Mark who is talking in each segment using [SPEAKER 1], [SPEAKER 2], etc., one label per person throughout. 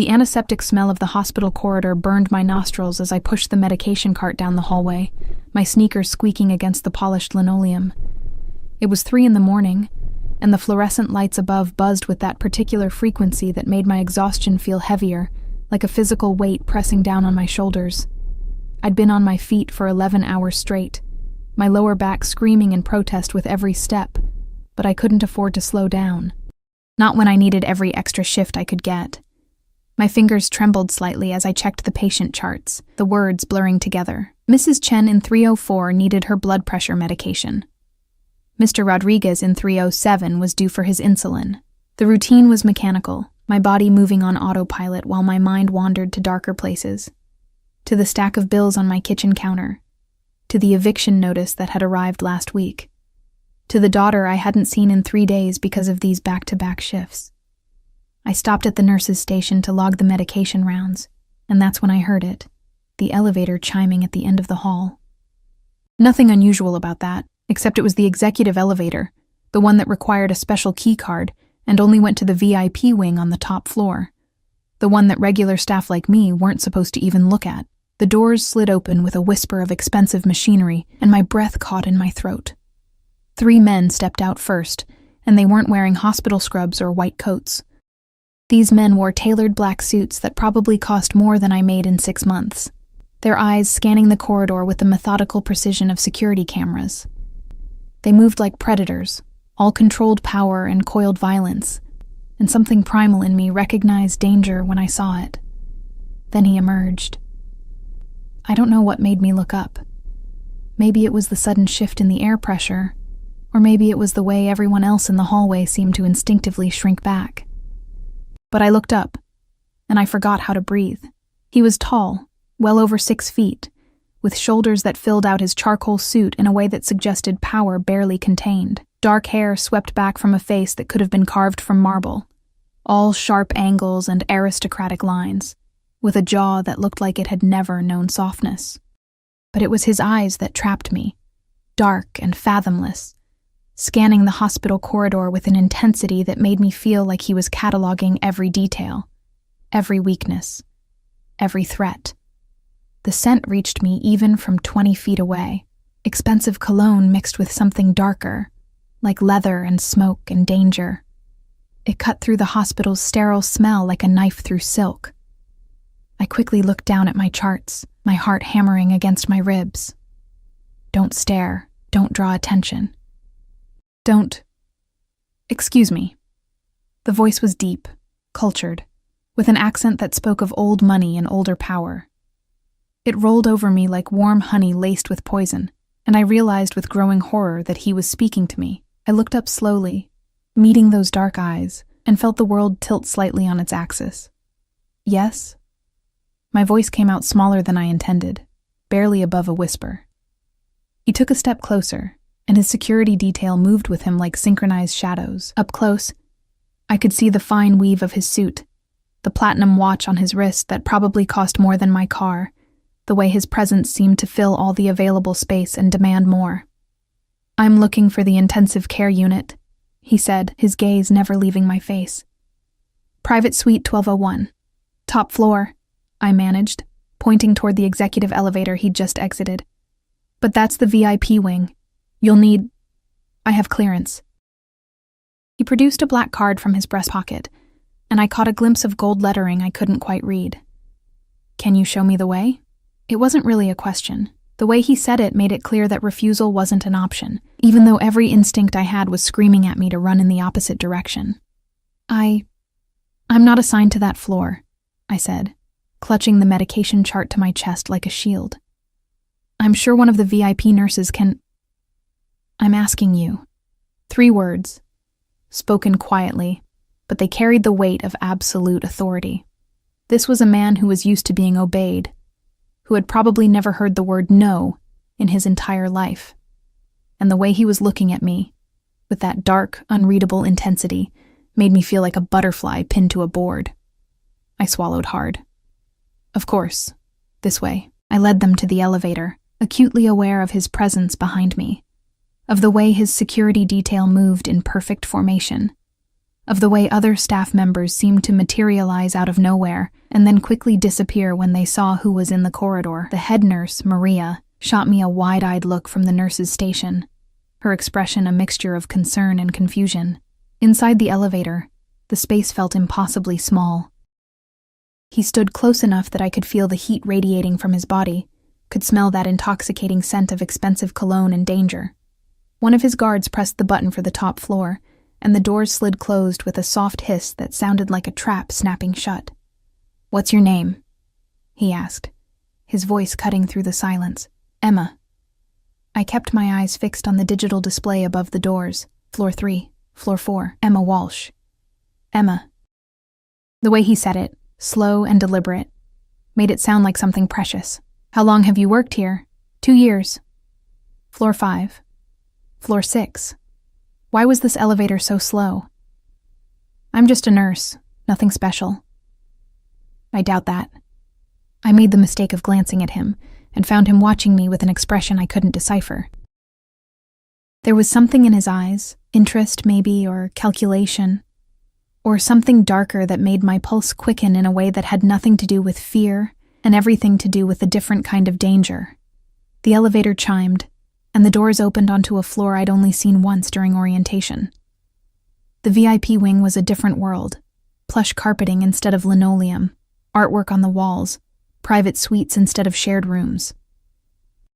[SPEAKER 1] The antiseptic smell of the hospital corridor burned my nostrils as I pushed the medication cart down the hallway, my sneakers squeaking against the polished linoleum. It was 3 a.m, and the fluorescent lights above buzzed with that particular frequency that made my exhaustion feel heavier, like a physical weight pressing down on my shoulders. I'd been on my feet for 11 hours straight, my lower back screaming in protest with every step, but I couldn't afford to slow down. Not when I needed every extra shift I could get. My fingers trembled slightly as I checked the patient charts, the words blurring together. Mrs. Chen in 304 needed her blood pressure medication. Mr. Rodriguez in 307 was due for his insulin. The routine was mechanical, my body moving on autopilot while my mind wandered to darker places. To the stack of bills on my kitchen counter. To the eviction notice that had arrived last week. To the daughter I hadn't seen in 3 days because of these back-to-back shifts. I stopped at the nurse's station to log the medication rounds, and that's when I heard it, the elevator chiming at the end of the hall. Nothing unusual about that, except it was the executive elevator, the one that required a special key card and only went to the VIP wing on the top floor, the one that regular staff like me weren't supposed to even look at. The doors slid open with a whisper of expensive machinery, and my breath caught in my throat. 3 men stepped out first, and they weren't wearing hospital scrubs or white coats. These men wore tailored black suits that probably cost more than I made in 6 months, their eyes scanning the corridor with the methodical precision of security cameras. They moved like predators, all controlled power and coiled violence, and something primal in me recognized danger when I saw it. Then he emerged. I don't know what made me look up. Maybe it was the sudden shift in the air pressure, or maybe it was the way everyone else in the hallway seemed to instinctively shrink back. But I looked up, and I forgot how to breathe. He was tall, well over 6 feet, with shoulders that filled out his charcoal suit in a way that suggested power barely contained. Dark hair swept back from a face that could have been carved from marble, all sharp angles and aristocratic lines, with a jaw that looked like it had never known softness. But it was his eyes that trapped me, dark and fathomless, scanning the hospital corridor with an intensity that made me feel like he was cataloging every detail, every weakness, every threat. The scent reached me even from 20 feet away, expensive cologne mixed with something darker, like leather and smoke and danger. It cut through the hospital's sterile smell like a knife through silk. I quickly looked down at my charts, my heart hammering against my ribs. Don't stare, don't draw attention. Don't. Excuse me. The voice was deep, cultured, with an accent that spoke of old money and older power. It rolled over me like warm honey laced with poison, and I realized with growing horror that he was speaking to me. I looked up slowly, meeting those dark eyes, and felt the world tilt slightly on its axis. Yes? My voice came out smaller than I intended, barely above a whisper. He took a step closer, and his security detail moved with him like synchronized shadows. Up close, I could see the fine weave of his suit, the platinum watch on his wrist that probably cost more than my car, the way his presence seemed to fill all the available space and demand more. I'm looking for the intensive care unit, he said, his gaze never leaving my face. Private suite 1201. Top floor, I managed, pointing toward the executive elevator he'd just exited. But that's the VIP wing. You'll need... I have clearance. He produced a black card from his breast pocket, and I caught a glimpse of gold lettering I couldn't quite read. Can you show me the way? It wasn't really a question. The way he said it made it clear that refusal wasn't an option, even though every instinct I had was screaming at me to run in the opposite direction. I'm not assigned to that floor, I said, clutching the medication chart to my chest like a shield. I'm sure one of the VIP nurses can... I'm asking you. 3 words, spoken quietly, but they carried the weight of absolute authority. This was a man who was used to being obeyed, who had probably never heard the word no in his entire life. And the way he was looking at me, with that dark, unreadable intensity, made me feel like a butterfly pinned to a board. I swallowed hard. Of course, this way. I led them to the elevator, acutely aware of his presence behind me, of the way his security detail moved in perfect formation. of the way other staff members seemed to materialize out of nowhere and then quickly disappear when they saw who was in the corridor. The head nurse, Maria, shot me a wide-eyed look from the nurse's station, her expression a mixture of concern and confusion. Inside the elevator, the space felt impossibly small. He stood close enough that I could feel the heat radiating from his body, could smell that intoxicating scent of expensive cologne and danger. One of his guards pressed the button for the top floor, and the doors slid closed with a soft hiss that sounded like a trap snapping shut. "What's your name?" he asked, his voice cutting through the silence. "Emma." I kept my eyes fixed on the digital display above the doors. Floor 3, floor 4, Emma Walsh. Emma. The way he said it, slow and deliberate, made it sound like something precious. "How long have you worked here?" 2 years. Floor 5. Floor 6. Why was this elevator so slow? "I'm just a nurse, nothing special." I doubt that. I made the mistake of glancing at him and found him watching me with an expression I couldn't decipher. There was something in his eyes, interest maybe, or calculation, or something darker that made my pulse quicken in a way that had nothing to do with fear and everything to do with a different kind of danger. The elevator chimed, and the doors opened onto a floor I'd only seen once during orientation. The VIP wing was a different world, plush carpeting instead of linoleum, artwork on the walls, private suites instead of shared rooms.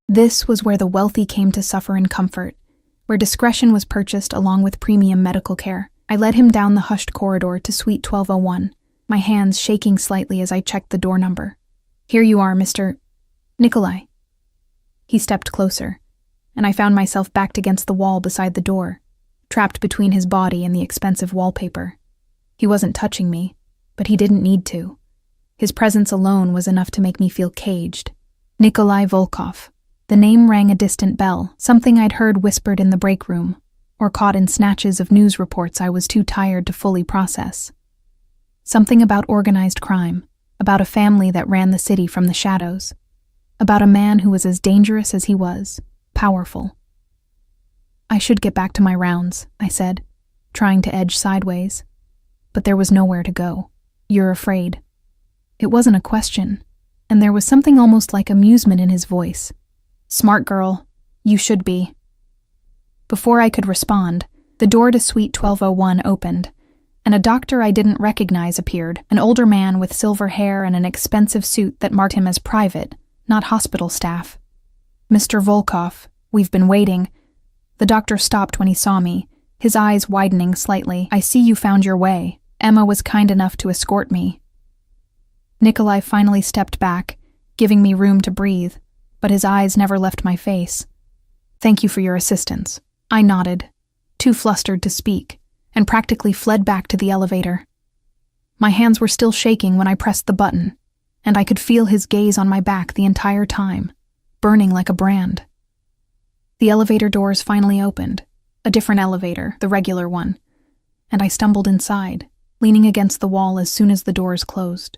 [SPEAKER 1] This was where the wealthy came to suffer in comfort, where discretion was purchased along with premium medical care. I led him down the hushed corridor to Suite 1201, my hands shaking slightly as I checked the door number. "Here you are, Mr. Nikolai." He stepped closer, and I found myself backed against the wall beside the door, trapped between his body and the expensive wallpaper. He wasn't touching me, but he didn't need to. His presence alone was enough to make me feel caged. Nikolai Volkov. The name rang a distant bell, something I'd heard whispered in the break room, or caught in snatches of news reports I was too tired to fully process. Something about organized crime, about a family that ran the city from the shadows, about a man who was as dangerous as he was, powerful. "I should get back to my rounds," I said, trying to edge sideways. But there was nowhere to go. "You're afraid." It wasn't a question, and there was something almost like amusement in his voice. "Smart girl, you should be." Before I could respond, the door to Suite 1201 opened, and a doctor I didn't recognize appeared, an older man with silver hair and an expensive suit that marked him as private, not hospital staff. "Mr. Volkov, we've been waiting." The doctor stopped when he saw me, his eyes widening slightly. "I see you found your way. Emma was kind enough to escort me." Nikolai finally stepped back, giving me room to breathe, but his eyes never left my face. "Thank you for your assistance." I nodded, too flustered to speak, and practically fled back to the elevator. My hands were still shaking when I pressed the button, and I could feel his gaze on my back the entire time, burning like a brand. The elevator doors finally opened, a different elevator, the regular one, and I stumbled inside, leaning against the wall as soon as the doors closed.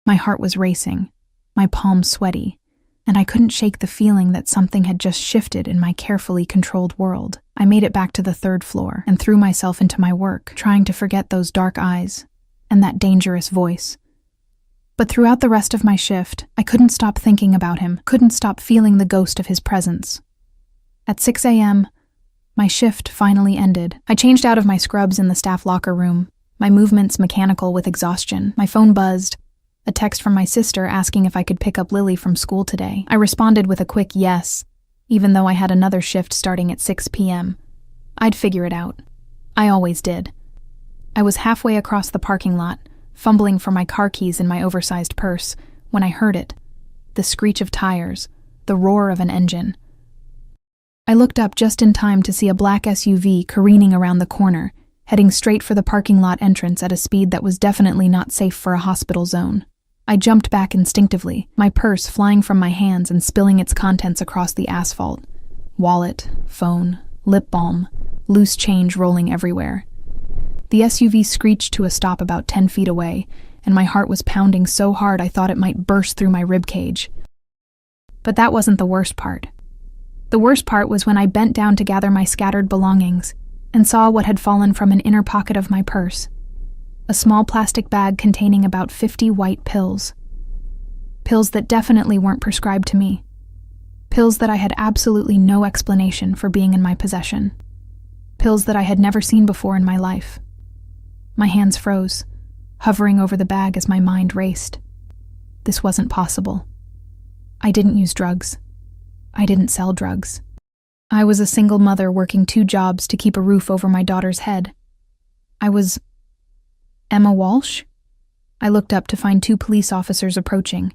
[SPEAKER 1] My heart was racing, my palms sweaty, and I couldn't shake the feeling that something had just shifted in my carefully controlled world. I made it back to the 3rd floor and threw myself into my work, trying to forget those dark eyes and that dangerous voice. But throughout the rest of my shift, I couldn't stop thinking about him, couldn't stop feeling the ghost of his presence. At 6 a.m., my shift finally ended. I changed out of my scrubs in the staff locker room, my movements mechanical with exhaustion. My phone buzzed, a text from my sister asking if I could pick up Lily from school today. I responded with a quick yes, even though I had another shift starting at 6 p.m. I'd figure it out. I always did. I was halfway across the parking lot, fumbling for my car keys in my oversized purse, when I heard it. The screech of tires, the roar of an engine. I looked up just in time to see a black SUV careening around the corner, heading straight for the parking lot entrance at a speed that was definitely not safe for a hospital zone. I jumped back instinctively, my purse flying from my hands and spilling its contents across the asphalt. Wallet, phone, lip balm, loose change rolling everywhere. The SUV screeched to a stop about 10 feet away, and my heart was pounding so hard I thought it might burst through my ribcage. But that wasn't the worst part. The worst part was when I bent down to gather my scattered belongings, and saw what had fallen from an inner pocket of my purse. A small plastic bag containing about 50 white pills. Pills that definitely weren't prescribed to me. Pills that I had absolutely no explanation for being in my possession. Pills that I had never seen before in my life. My hands froze, hovering over the bag as my mind raced. This wasn't possible. I didn't use drugs. I didn't sell drugs. I was a single mother working 2 jobs to keep a roof over my daughter's head. I was Emma Walsh? I looked up to find 2 police officers approaching,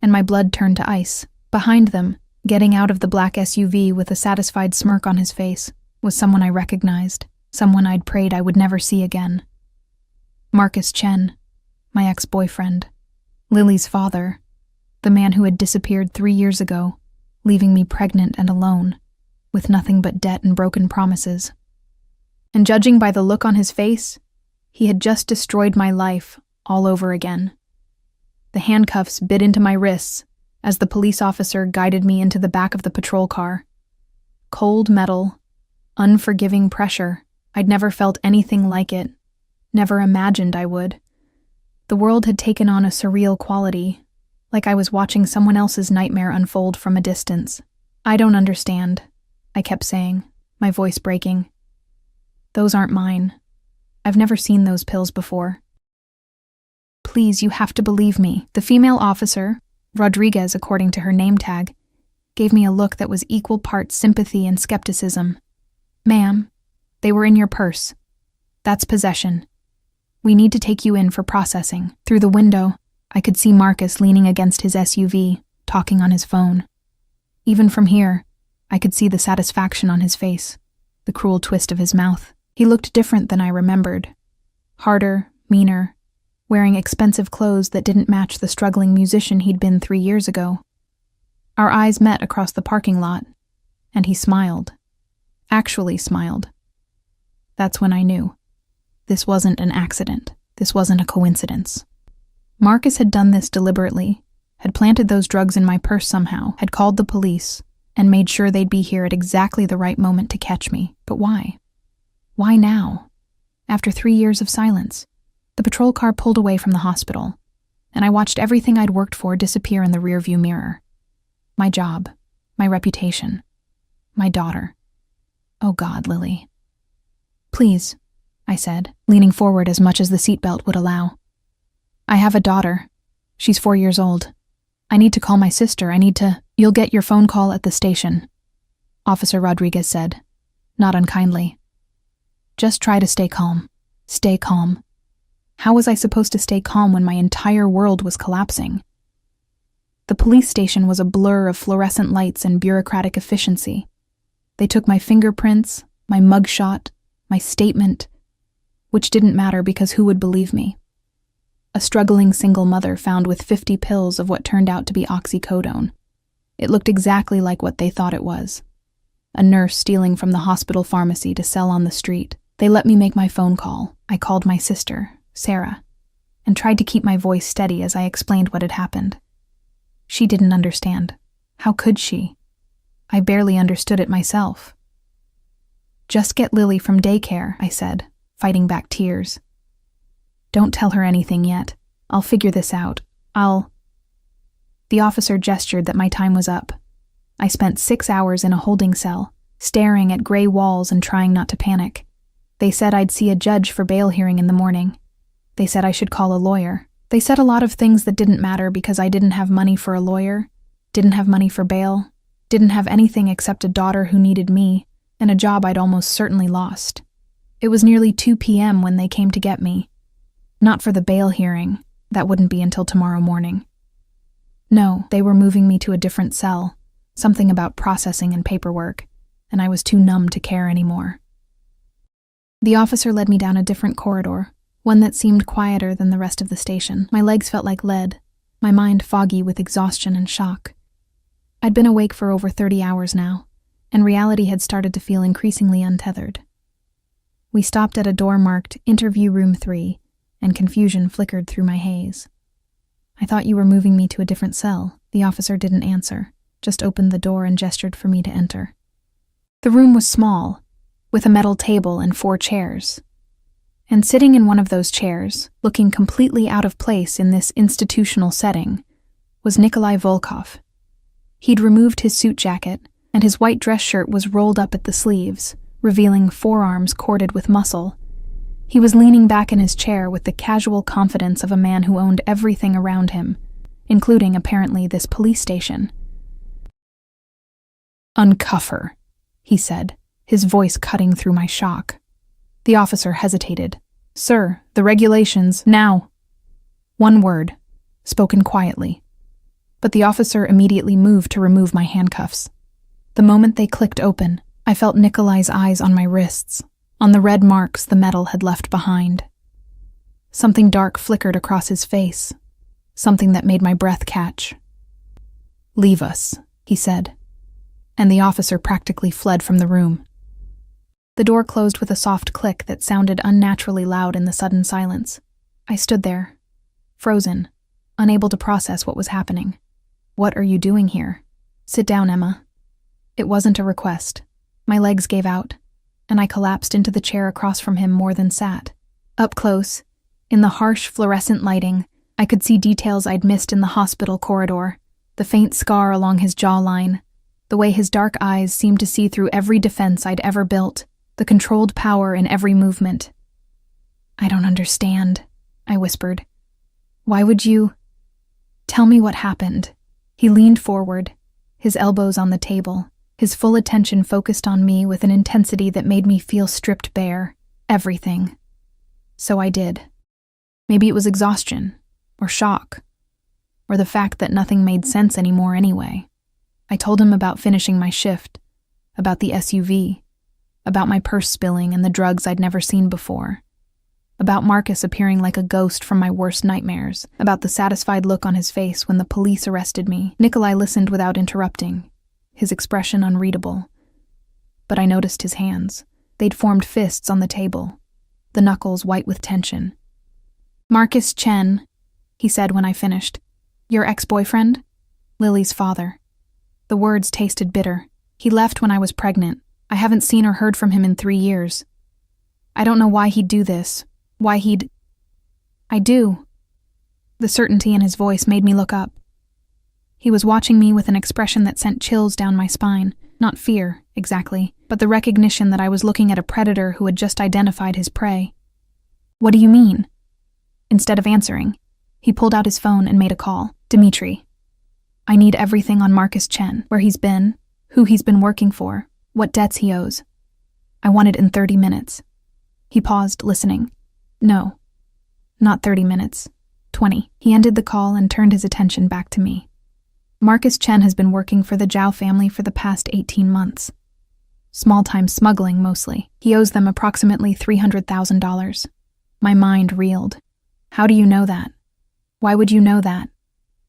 [SPEAKER 1] and my blood turned to ice. Behind them, getting out of the black SUV with a satisfied smirk on his face, was someone I recognized, someone I'd prayed I would never see again. Marcus Chen, my ex-boyfriend. Lily's father, the man who had disappeared 3 years ago, leaving me pregnant and alone, with nothing but debt and broken promises. And judging by the look on his face, he had just destroyed my life all over again. The handcuffs bit into my wrists as the police officer guided me into the back of the patrol car. Cold metal, unforgiving pressure. I'd never felt anything like it, never imagined I would. The world had taken on a surreal quality, like I was watching someone else's nightmare unfold from a distance. I don't understand, I kept saying, my voice breaking. Those aren't mine. I've never seen those pills before. Please, you have to believe me. The female officer, Rodriguez according to her name tag, gave me a look that was equal parts sympathy and skepticism. Ma'am, they were in your purse. That's possession. We need to take you in for processing. Through the window, I could see Marcus leaning against his SUV, talking on his phone. Even from here, I could see the satisfaction on his face, the cruel twist of his mouth. He looked different than I remembered. Harder, meaner, wearing expensive clothes that didn't match the struggling musician he'd been 3 years ago. Our eyes met across the parking lot, and he smiled. Actually smiled. That's when I knew. This wasn't an accident. This wasn't a coincidence. Marcus had done this deliberately, had planted those drugs in my purse somehow, had called the police, and made sure they'd be here at exactly the right moment to catch me. But why? Why now? After 3 years of silence, the patrol car pulled away from the hospital, and I watched everything I'd worked for disappear in the rearview mirror. My job, my reputation, my daughter. Oh God, Lily. Please, I said, leaning forward as much as the seatbelt would allow. I have a daughter. She's 4 years old. I need to call my sister. You'll get your phone call at the station, Officer Rodriguez said, not unkindly. Just try to stay calm. Stay calm. How was I supposed to stay calm when my entire world was collapsing? The police station was a blur of fluorescent lights and bureaucratic efficiency. They took my fingerprints, my mugshot, my statement, which didn't matter because who would believe me? A struggling single mother found with 50 pills of what turned out to be oxycodone. It looked exactly like what they thought it was. A nurse stealing from the hospital pharmacy to sell on the street. They let me make my phone call. I called my sister, Sarah, and tried to keep my voice steady as I explained what had happened. She didn't understand. How could she? I barely understood it myself. Just get Lily from daycare, I said, fighting back tears. Don't tell her anything yet. I'll figure this out. The officer gestured that my time was up. I spent 6 hours in a holding cell, staring at gray walls and trying not to panic. They said I'd see a judge for bail hearing in the morning. They said I should call a lawyer. They said a lot of things that didn't matter because I didn't have money for a lawyer, didn't have money for bail, didn't have anything except a daughter who needed me, and a job I'd almost certainly lost. It was nearly 2 p.m. when they came to get me. Not for the bail hearing. That wouldn't be until tomorrow morning. No, they were moving me to a different cell, something about processing and paperwork, and I was too numb to care anymore. The officer led me down a different corridor, one that seemed quieter than the rest of the station. My legs felt like lead, my mind foggy with exhaustion and shock. I'd been awake for over 30 hours now, and reality had started to feel increasingly untethered. We stopped at a door marked Interview Room 3, and confusion flickered through my haze. I thought you were moving me to a different cell. The officer didn't answer, just opened the door and gestured for me to enter. The room was small, with a metal table and 4 chairs. And sitting in one of those chairs, looking completely out of place in this institutional setting, was Nikolai Volkov. He'd removed his suit jacket, and his white dress shirt was rolled up at the sleeves, revealing forearms corded with muscle. He was leaning back in his chair with the casual confidence of a man who owned everything around him, including, apparently, this police station. "Uncuff her," he said, his voice cutting through my shock. The officer hesitated. "Sir, the regulations, now." One word, spoken quietly. But the officer immediately moved to remove my handcuffs. The moment they clicked open, I felt Nikolai's eyes on my wrists, on the red marks the metal had left behind. Something dark flickered across his face, something that made my breath catch. "Leave us," he said, and the officer practically fled from the room. The door closed with a soft click that sounded unnaturally loud in the sudden silence. I stood there, frozen, unable to process what was happening. "What are you doing here?" "Sit down, Emma." It wasn't a request. My legs gave out, and I collapsed into the chair across from him more than sat. Up close, in the harsh fluorescent lighting, I could see details I'd missed in the hospital corridor, the faint scar along his jawline, the way his dark eyes seemed to see through every defense I'd ever built, the controlled power in every movement. "I don't understand," I whispered. "Why would you—" "Tell me what happened." He leaned forward, his elbows on the table, his full attention focused on me with an intensity that made me feel stripped bare, everything. So I did. Maybe it was exhaustion, or shock, or the fact that nothing made sense anymore anyway. I told him about finishing my shift, about the SUV, about my purse spilling and the drugs I'd never seen before, about Marcus appearing like a ghost from my worst nightmares, about the satisfied look on his face when the police arrested me. Nikolai listened without interrupting, his expression unreadable. But I noticed his hands. They'd formed fists on the table, the knuckles white with tension. "Marcus Chen," he said when I finished. "Your ex-boyfriend? Lily's father." The words tasted bitter. "He left when I was pregnant. I haven't seen or heard from him in 3 years. I don't know why he'd do this. Why he'd—" "I do." The certainty in his voice made me look up. He was watching me with an expression that sent chills down my spine. Not fear, exactly, but the recognition that I was looking at a predator who had just identified his prey. "What do you mean?" Instead of answering, he pulled out his phone and made a call. "Dimitri, I need everything on Marcus Chen, where he's been, who he's been working for, what debts he owes. I want it in 30 minutes. He paused, listening. "No, not 30 minutes. 20. He ended the call and turned his attention back to me. "Marcus Chen has been working for the Zhao family for the past 18 months. Small-time smuggling, mostly. He owes them approximately $300,000. My mind reeled. "How do you know that? Why would you know that?"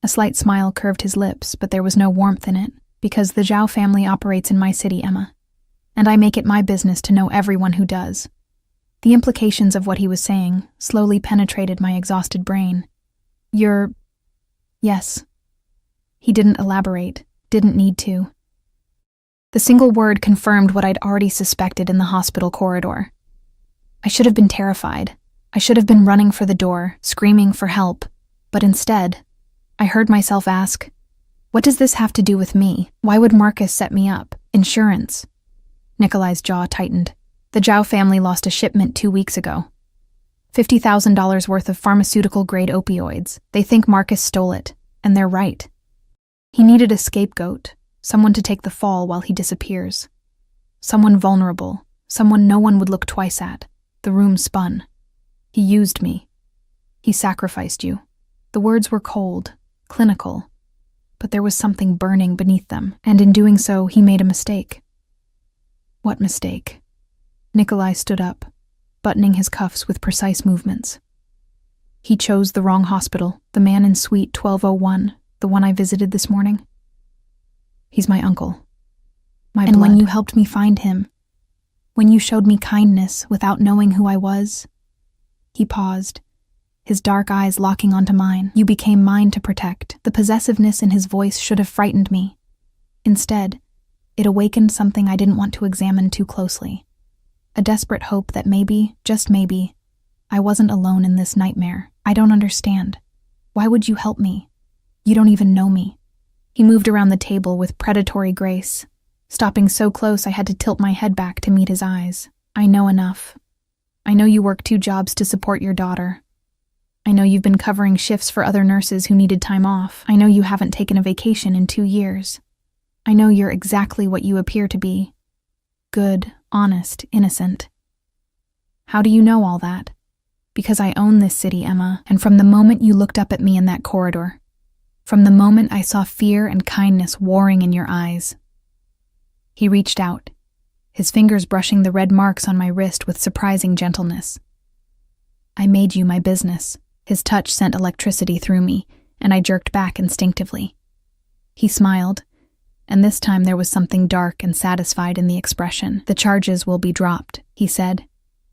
[SPEAKER 1] A slight smile curved his lips, but there was no warmth in it. "Because the Zhao family operates in my city, Emma. And I make it my business to know everyone who does." The implications of what he was saying slowly penetrated my exhausted brain. Yes. He didn't elaborate, didn't need to. The single word confirmed what I'd already suspected in the hospital corridor. I should have been terrified. I should have been running for the door, screaming for help. But instead, I heard myself ask, "What does this have to do with me? Why would Marcus set me up? Insurance." Nikolai's jaw tightened. "The Zhao family lost a shipment 2 weeks ago. $50,000 worth of pharmaceutical-grade opioids. They think Marcus stole it, and they're right. He needed a scapegoat, someone to take the fall while he disappears. Someone vulnerable, someone no one would look twice at." The room spun. "He used me. He sacrificed you." The words were cold, clinical, but there was something burning beneath them, and in doing so, he made a mistake. What mistake? Nikolai stood up, buttoning his cuffs with precise movements. "He chose the wrong hospital, the man in suite 1201, the one I visited this morning. He's my uncle. My blood. And when you helped me find him, when you showed me kindness without knowing who I was," he paused, his dark eyes locking onto mine, "you became mine to protect." The possessiveness in his voice should have frightened me. Instead, it awakened something I didn't want to examine too closely. A desperate hope that maybe, just maybe, I wasn't alone in this nightmare. I don't understand. Why would you help me? You don't even know me. He moved around the table with predatory grace, stopping so close I had to tilt my head back to meet his eyes. I know enough. I know you work 2 jobs to support your daughter. I know you've been covering shifts for other nurses who needed time off. I know you haven't taken a vacation in 2 years. I know you're exactly what you appear to be. Good, honest, innocent. How do you know all that? Because I own this city, Emma, and from the moment you looked up at me in that corridor, from the moment I saw fear and kindness warring in your eyes. He reached out, his fingers brushing the red marks on my wrist with surprising gentleness. I made you my business. His touch sent electricity through me, and I jerked back instinctively. He smiled, and this time there was something dark and satisfied in the expression. The charges will be dropped, he said,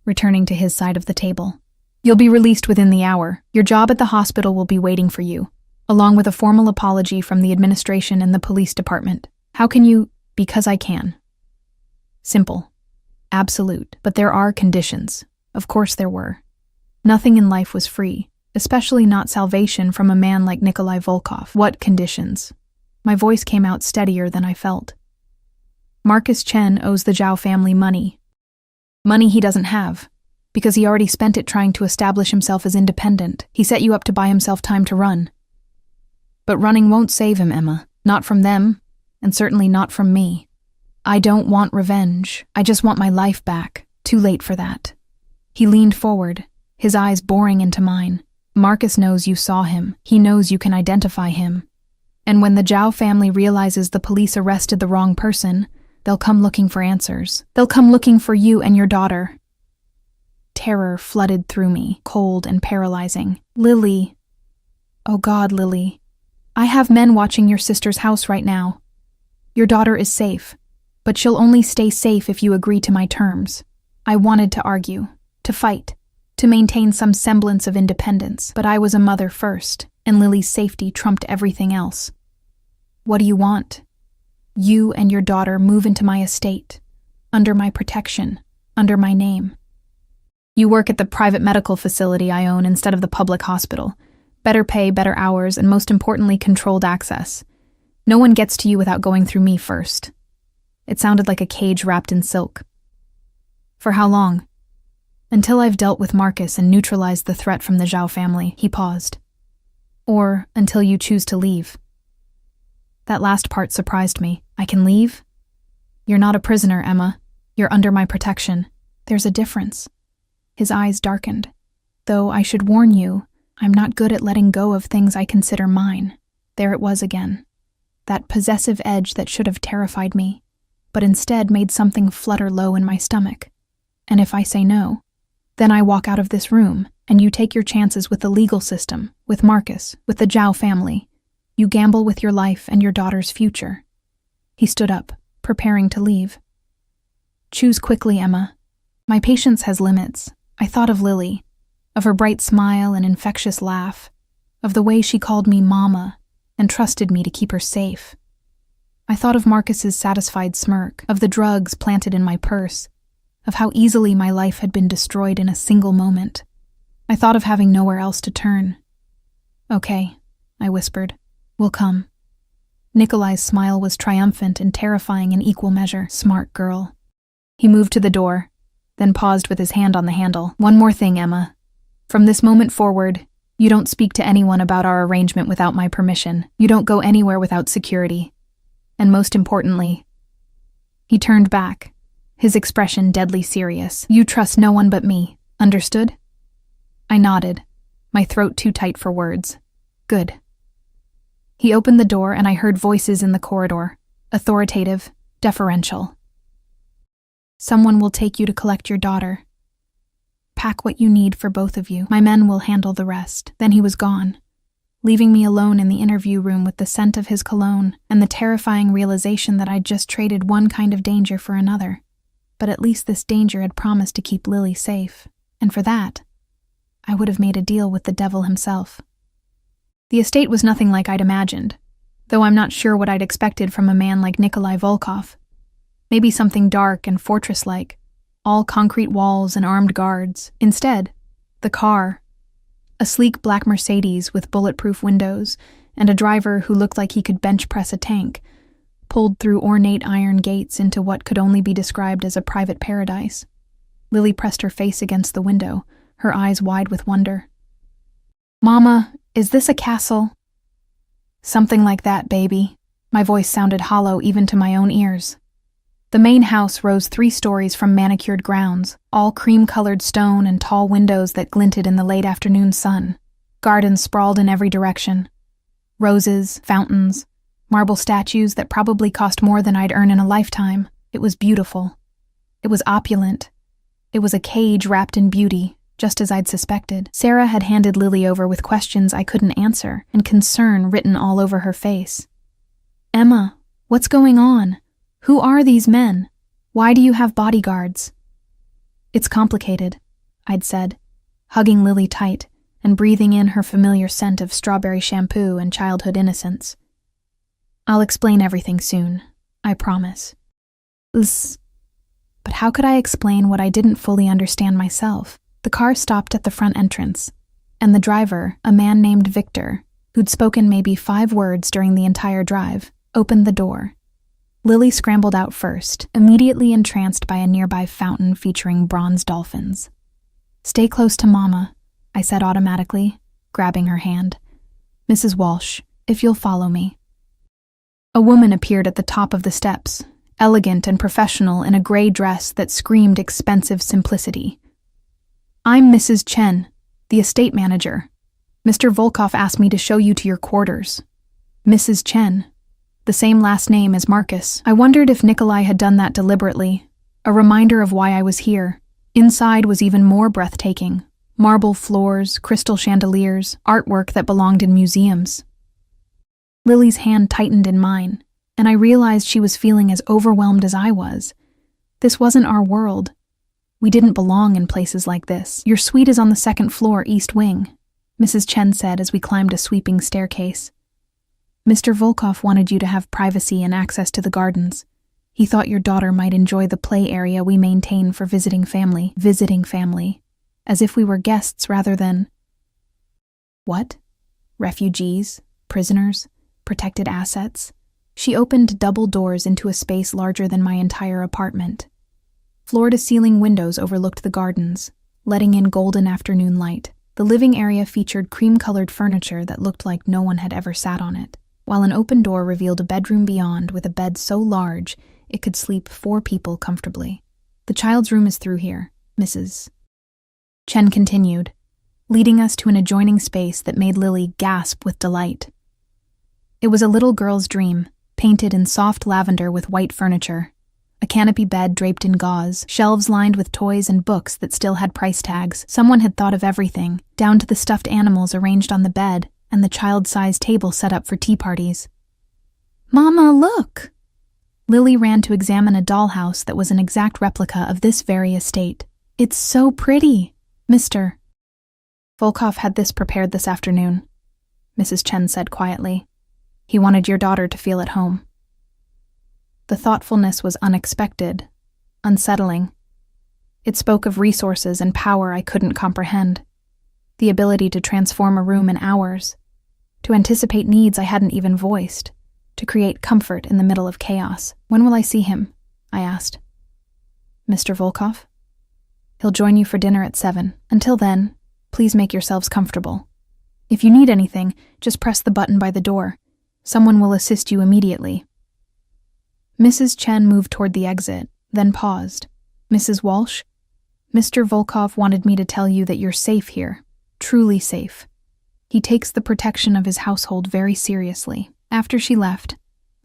[SPEAKER 1] returning to his side of the table. You'll be released within the hour. Your job at the hospital will be waiting for you, along with a formal apology from the administration and the police department. How can you? Because I can. Simple. Absolute. But there are conditions. Of course there were. Nothing in life was free, especially not salvation from a man like Nikolai Volkov. What conditions? My voice came out steadier than I felt. Marcus Chen owes the Zhao family money. Money he doesn't have, because he already spent it trying to establish himself as independent. He set you up to buy himself time to run. But running won't save him, Emma. Not from them, and certainly not from me. I don't want revenge. I just want my life back. Too late for that. He leaned forward, his eyes boring into mine. Marcus knows you saw him. He knows you can identify him. And when the Zhao family realizes the police arrested the wrong person, they'll come looking for answers. They'll come looking for you and your daughter. Terror flooded through me, cold and paralyzing. Lily. Oh God, Lily. I have men watching your sister's house right now. Your daughter is safe, but she'll only stay safe if you agree to my terms. I wanted to argue, to fight, to maintain some semblance of independence, but I was a mother first, and Lily's safety trumped everything else. What do you want? You and your daughter move into my estate, under my protection, under my name. You work at the private medical facility I own instead of the public hospital. Better pay, better hours, and most importantly, controlled access. No one gets to you without going through me first. It sounded like a cage wrapped in silk. For how long? Until I've dealt with Marcus and neutralized the threat from the Zhao family, he paused. Or until you choose to leave. That last part surprised me. I can leave? You're not a prisoner, Emma. You're under my protection. There's a difference. His eyes darkened. Though I should warn you, I'm not good at letting go of things I consider mine. There it was again. That possessive edge that should have terrified me, but instead made something flutter low in my stomach. And if I say no, then I walk out of this room, and you take your chances with the legal system, with Marcus, with the Zhao family. You gamble with your life and your daughter's future. He stood up, preparing to leave. Choose quickly, Emma. My patience has limits. I thought of Lily, of her bright smile and infectious laugh, of the way she called me Mama and trusted me to keep her safe. I thought of Marcus's satisfied smirk, of the drugs planted in my purse, of how easily my life had been destroyed in a single moment. I thought of having nowhere else to turn. Okay, I whispered. We'll come. Nikolai's smile was triumphant and terrifying in equal measure. Smart girl. He moved to the door, then paused with his hand on the handle. One more thing, Emma. From this moment forward, you don't speak to anyone about our arrangement without my permission. You don't go anywhere without security. And most importantly, he turned back, his expression deadly serious. You trust no one but me. Understood? I nodded, my throat too tight for words. Good. He opened the door and I heard voices in the corridor, authoritative, deferential. Someone will take you to collect your daughter. Pack what you need for both of you. My men will handle the rest. Then he was gone, leaving me alone in the interview room with the scent of his cologne and the terrifying realization that I'd just traded one kind of danger for another. But at least this danger had promised to keep Lily safe, and for that, I would have made a deal with the devil himself. The estate was nothing like I'd imagined, though I'm not sure what I'd expected from a man like Nikolai Volkov. Maybe something dark and fortress-like, all concrete walls and armed guards. Instead, the car, a sleek black Mercedes with bulletproof windows and a driver who looked like he could bench press a tank, pulled through ornate iron gates into what could only be described as a private paradise. Lily pressed her face against the window, her eyes wide with wonder. "Mama, is this a castle?" "Something like that, baby." My voice sounded hollow even to my own ears. The main house rose 3 stories from manicured grounds, all cream-colored stone and tall windows that glinted in the late afternoon sun. Gardens sprawled in every direction. Roses, fountains, marble statues that probably cost more than I'd earn in a lifetime. It was beautiful. It was opulent. It was a cage wrapped in beauty, just as I'd suspected. Sarah had handed Lily over with questions I couldn't answer and concern written all over her face. "Emma, what's going on? Who are these men? Why do you have bodyguards?" "It's complicated," I'd said, hugging Lily tight and breathing in her familiar scent of strawberry shampoo and childhood innocence. "I'll explain everything soon, I promise." But how could I explain what I didn't fully understand myself? The car stopped at the front entrance, and the driver, a man named Victor, who'd spoken maybe 5 words during the entire drive, opened the door. Lily scrambled out first, immediately entranced by a nearby fountain featuring bronze dolphins. "Stay close to Mama," I said automatically, grabbing her hand. "Mrs. Walsh, if you'll follow me." A woman appeared at the top of the steps, elegant and professional in a gray dress that screamed expensive simplicity. "I'm Mrs. Chen, the estate manager. Mr. Volkov asked me to show you to your quarters." Mrs. Chen, the same last name as Marcus. I wondered if Nikolai had done that deliberately, a reminder of why I was here. Inside was even more breathtaking. Marble floors, crystal chandeliers, artwork that belonged in museums. Lily's hand tightened in mine, and I realized she was feeling as overwhelmed as I was. This wasn't our world. We didn't belong in places like this. "Your suite is on the 2nd floor, East Wing," Mrs. Chen said as we climbed a sweeping staircase. "Mr. Volkov wanted you to have privacy and access to the gardens. He thought your daughter might enjoy the play area we maintain for visiting family, as if we were guests rather than..." What? Refugees? Prisoners? Protected assets? She opened double doors into a space larger than my entire apartment. Floor-to-ceiling windows overlooked the gardens, letting in golden afternoon light. The living area featured cream-colored furniture that looked like no one had ever sat on it, while an open door revealed a bedroom beyond with a bed so large it could sleep 4 people comfortably. "The child's room is through here," Mrs. Chen continued, leading us to an adjoining space that made Lily gasp with delight. It was a little girl's dream, painted in soft lavender with white furniture. A canopy bed draped in gauze, shelves lined with toys and books that still had price tags. Someone had thought of everything, down to the stuffed animals arranged on the bed and the child-sized table set up for tea parties. "Mama, look!" Lily ran to examine a dollhouse that was an exact replica of this very estate. "It's so pretty, Mr. Volkov had this prepared this afternoon," Mrs. Chen said quietly. "He wanted your daughter to feel at home." The thoughtfulness was unexpected, unsettling. It spoke of resources and power I couldn't comprehend. The ability to transform a room in hours, to anticipate needs I hadn't even voiced, to create comfort in the middle of chaos. "When will I see him?" I asked. "Mr. Volkov? He'll join you for dinner at 7. Until then, please make yourselves comfortable. If you need anything, just press the button by the door. Someone will assist you immediately." Mrs. Chen moved toward the exit, then paused. "Mrs. Walsh, Mr. Volkov wanted me to tell you that you're safe here, truly safe. He takes the protection of his household very seriously." After she left,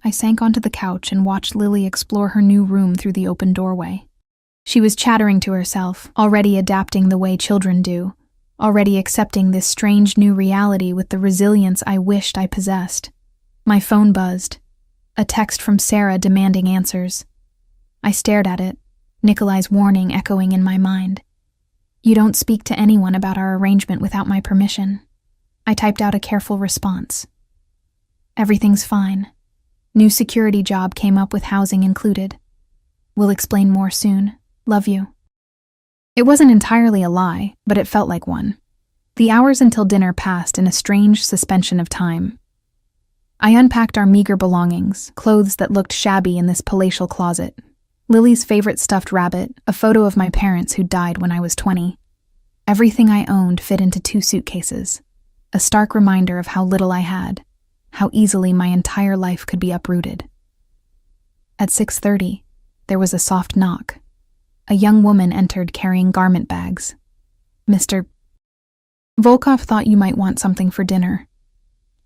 [SPEAKER 1] I sank onto the couch and watched Lily explore her new room through the open doorway. She was chattering to herself, already adapting the way children do, already accepting this strange new reality with the resilience I wished I possessed. My phone buzzed. A text from Sarah demanding answers. I stared at it, Nikolai's warning echoing in my mind. "You don't speak to anyone about our arrangement without my permission." I typed out a careful response. "Everything's fine. New security job came up with housing included. We'll explain more soon. Love you." It wasn't entirely a lie, but it felt like one. The hours until dinner passed in a strange suspension of time. I unpacked our meager belongings, clothes that looked shabby in this palatial closet. Lily's favorite stuffed rabbit, a photo of my parents who died when I was 20. Everything I owned fit into 2 suitcases, a stark reminder of how little I had, how easily my entire life could be uprooted. At 6:30, there was a soft knock. A young woman entered carrying garment bags. "Mr. Volkov thought you might want something for dinner,"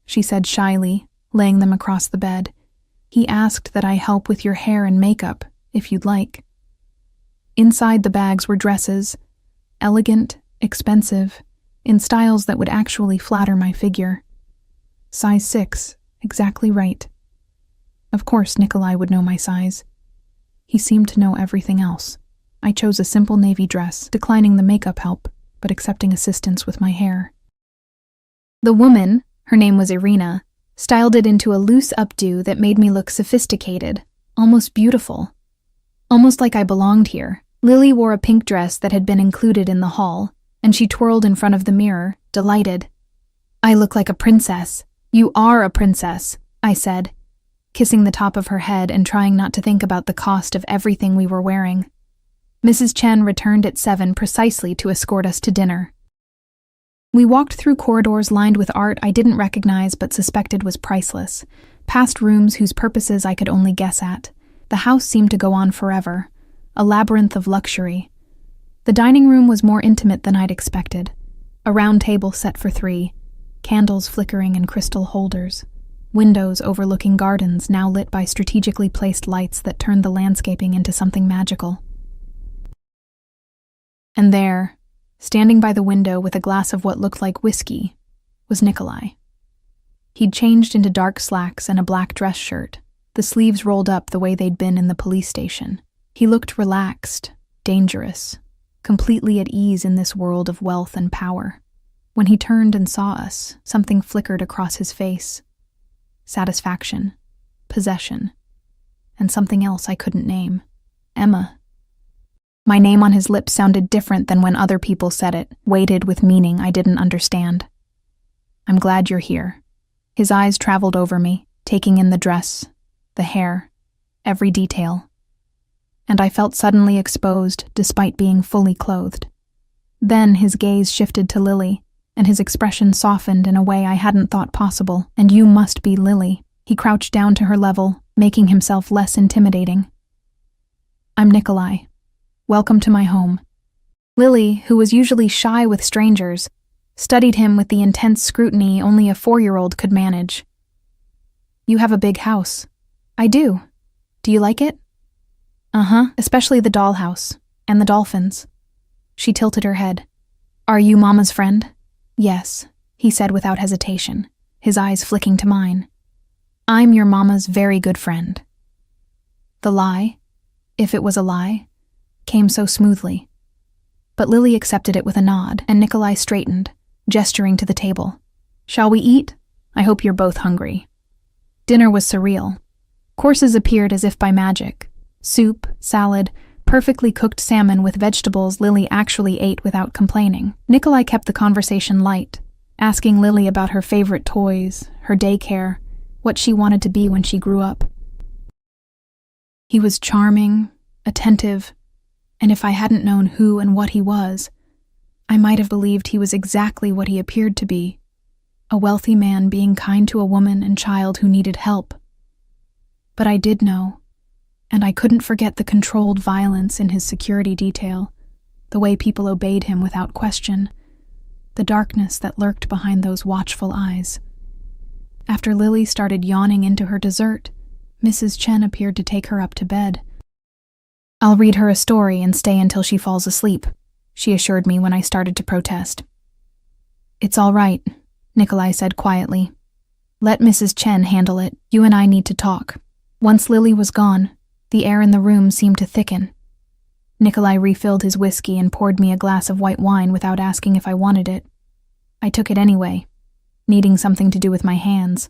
[SPEAKER 1] she said shyly, laying them across the bed. "He asked that I help with your hair and makeup, if you'd like." Inside the bags were dresses, elegant, expensive, in styles that would actually flatter my figure. Size 6, exactly right. Of course, Nikolai would know my size. He seemed to know everything else. I chose a simple navy dress, declining the makeup help, but accepting assistance with my hair. The woman, her name was Irina, styled it into a loose updo that made me look sophisticated, almost beautiful. Almost like I belonged here. Lily wore a pink dress that had been included in the haul, and she twirled in front of the mirror, delighted. "I look like a princess." "You are a princess," I said, kissing the top of her head and trying not to think about the cost of everything we were wearing. Mrs. Chen returned at 7 precisely to escort us to dinner. We walked through corridors lined with art I didn't recognize but suspected was priceless, past rooms whose purposes I could only guess at. The house seemed to go on forever, a labyrinth of luxury. The dining room was more intimate than I'd expected. A round table set for 3, candles flickering in crystal holders, windows overlooking gardens now lit by strategically placed lights that turned the landscaping into something magical. And there, standing by the window with a glass of what looked like whiskey, was Nikolai. He'd changed into dark slacks and a black dress shirt, the sleeves rolled up the way they'd been in the police station. He looked relaxed, dangerous, completely at ease in this world of wealth and power. When he turned and saw us, something flickered across his face. Satisfaction, possession, and something else I couldn't name. Emma. My name on his lips sounded different than when other people said it, weighted with meaning I didn't understand. "I'm glad you're here." His eyes traveled over me, taking in the dress, the hair, every detail. And I felt suddenly exposed despite being fully clothed. Then his gaze shifted to Lily, and his expression softened in a way I hadn't thought possible. "And you must be Lily." He crouched down to her level, making himself less intimidating. "I'm Nikolai. Welcome to my home." Lily, who was usually shy with strangers, studied him with the intense scrutiny only a 4-year-old could manage. "You have a big house." "I do. Do you like it?" "Uh-huh, especially the dollhouse, and the dolphins." She tilted her head. "Are you Mama's friend?" "Yes," he said without hesitation, his eyes flicking to mine. "I'm your Mama's very good friend." The lie, if it was a lie, came so smoothly. But Lily accepted it with a nod, and Nikolai straightened, gesturing to the table. "Shall we eat? I hope you're both hungry." Dinner was surreal. Courses appeared as if by magic. Soup, salad, perfectly cooked salmon with vegetables Lily actually ate without complaining. Nikolai kept the conversation light, asking Lily about her favorite toys, her daycare, what she wanted to be when she grew up. He was charming, attentive, and if I hadn't known who and what he was, I might have believed he was exactly what he appeared to be, a wealthy man being kind to a woman and child who needed help. But I did know, and I couldn't forget the controlled violence in his security detail, the way people obeyed him without question, the darkness that lurked behind those watchful eyes. After Lily started yawning into her dessert, Mrs. Chen appeared to take her up to bed. "I'll read her a story and stay until she falls asleep," she assured me when I started to protest. "It's all right," Nikolai said quietly. "Let Mrs. Chen handle it. You and I need to talk." Once Lily was gone, the air in the room seemed to thicken. Nikolai refilled his whiskey and poured me a glass of white wine without asking if I wanted it. I took it anyway, needing something to do with my hands.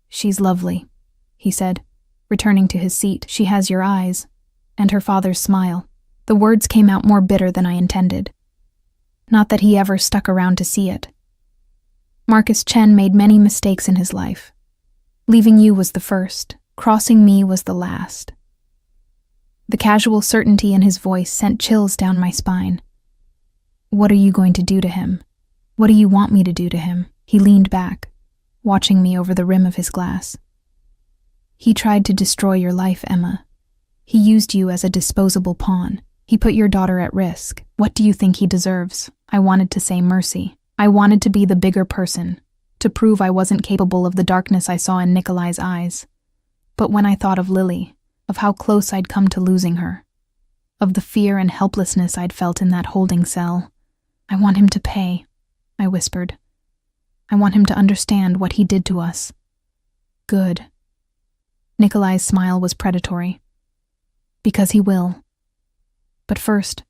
[SPEAKER 1] "She's lovely," he said, returning to his seat. "She has your eyes, and her father's smile." The words came out more bitter than I intended. Not that he ever stuck around to see it. Marcus Chen made many mistakes in his life. Leaving you was the first, crossing me was the last. The casual certainty in his voice sent chills down my spine. What are you going to do to him? What do you want me to do to him? He leaned back, watching me over the rim of his glass. He tried to destroy your life, Emma. He used you as a disposable pawn. He put your daughter at risk. What do you think he deserves? I wanted to say mercy. I wanted to be the bigger person, to prove I wasn't capable of the darkness I saw in Nikolai's eyes. But when I thought of Lily, of how close I'd come to losing her, of the fear and helplessness I'd felt in that holding cell, I want him to pay, I whispered. I want him to understand what he did to us. Good. Nikolai's smile was predatory. Because he will. But first,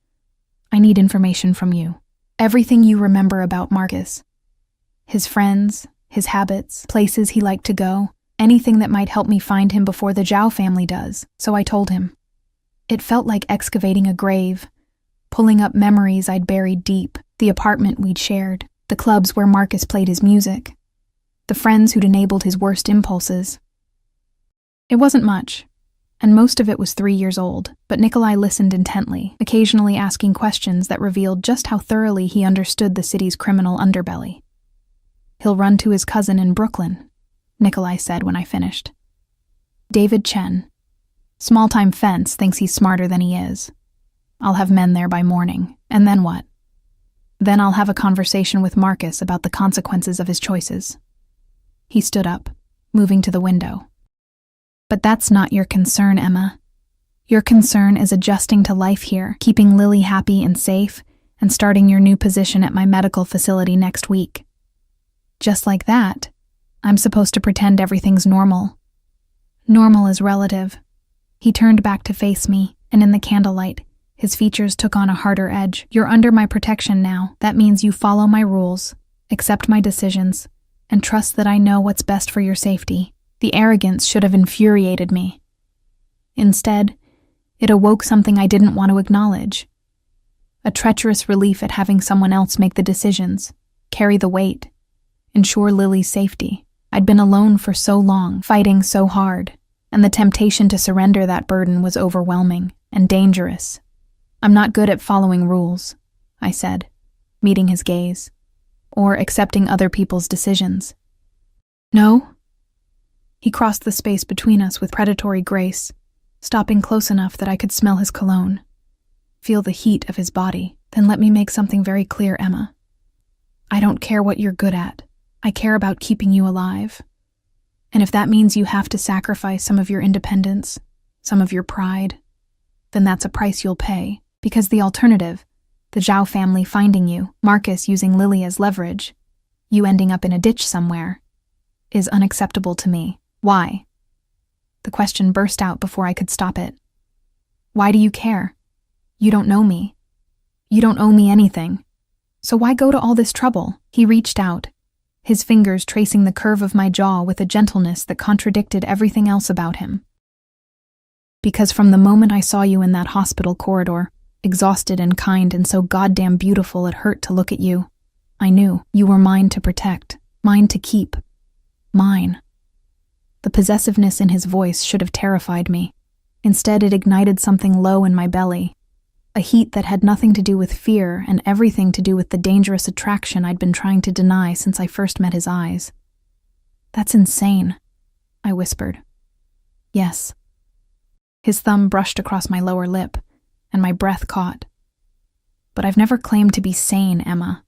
[SPEAKER 1] I need information from you. Everything you remember about Marcus. His friends, his habits, places he liked to go, anything that might help me find him before the Zhao family does, so I told him. It felt like excavating a grave, pulling up memories I'd buried deep, the apartment we'd shared, the clubs where Marcus played his music, the friends who'd enabled his worst impulses. It wasn't much, and most of it was 3 years old, but Nikolai listened intently, occasionally asking questions that revealed just how thoroughly he understood the city's criminal underbelly. He'll run to his cousin in Brooklyn, Nikolai said when I finished. David Chen. Small-time fence thinks he's smarter than he is. I'll have men there by morning, and then what? Then I'll have a conversation with Marcus about the consequences of his choices. He stood up, moving to the window. But that's not your concern, Emma. Your concern is adjusting to life here, keeping Lily happy and safe, and starting your new position at my medical facility next week. Just like that, I'm supposed to pretend everything's normal. Normal is relative. He turned back to face me, and in the candlelight, his features took on a harder edge. You're under my protection now. That means you follow my rules, accept my decisions, and trust that I know what's best for your safety. The arrogance should have infuriated me. Instead, it awoke something I didn't want to acknowledge. A treacherous relief at having someone else make the decisions, carry the weight, ensure Lily's safety. I'd been alone for so long, fighting so hard, and the temptation to surrender that burden was overwhelming and dangerous. I'm not good at following rules, I said, meeting his gaze, or accepting other people's decisions. No? He crossed the space between us with predatory grace, stopping close enough that I could smell his cologne, feel the heat of his body. Then let me make something very clear, Emma. I don't care what you're good at. I care about keeping you alive. And if that means you have to sacrifice some of your independence, some of your pride, then that's a price you'll pay, because the alternative, the Zhao family finding you, Marcus using Lily as leverage, you ending up in a ditch somewhere, is unacceptable to me. Why? The question burst out before I could stop it. Why do you care? You don't know me. You don't owe me anything. So why go to all this trouble? He reached out, his fingers tracing the curve of my jaw with a gentleness that contradicted everything else about him. Because from the moment I saw you in that hospital corridor, exhausted and kind and so goddamn beautiful it hurt to look at you, I knew you were mine to protect, mine to keep, mine. The possessiveness in his voice should have terrified me. Instead, it ignited something low in my belly, a heat that had nothing to do with fear and everything to do with the dangerous attraction I'd been trying to deny since I first met his eyes. That's insane, I whispered. Yes. His thumb brushed across my lower lip, and my breath caught. But I've never claimed to be sane, Emma.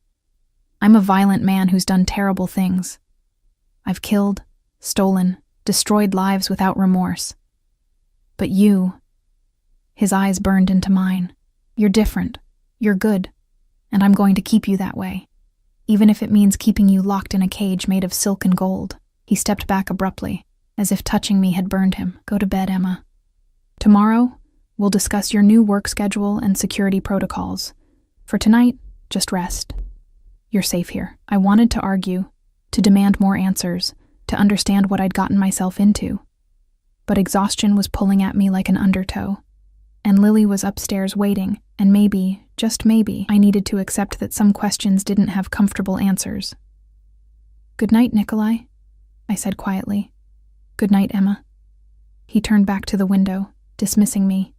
[SPEAKER 1] I'm a violent man who's done terrible things. I've killed, stolen, destroyed lives without remorse. But you, his eyes burned into mine. You're different. You're good. And I'm going to keep you that way. Even if it means keeping you locked in a cage made of silk and gold. He stepped back abruptly, as if touching me had burned him. Go to bed, Emma. Tomorrow, we'll discuss your new work schedule and security protocols. For tonight, just rest. You're safe here. I wanted to argue, to demand more answers, to understand what I'd gotten myself into. But exhaustion was pulling at me like an undertow. and Lily was upstairs waiting, and maybe, just maybe, I needed to accept that some questions didn't have comfortable answers. "Good night, Nikolai," I said quietly. "Good night, Emma." He turned back to the window, dismissing me.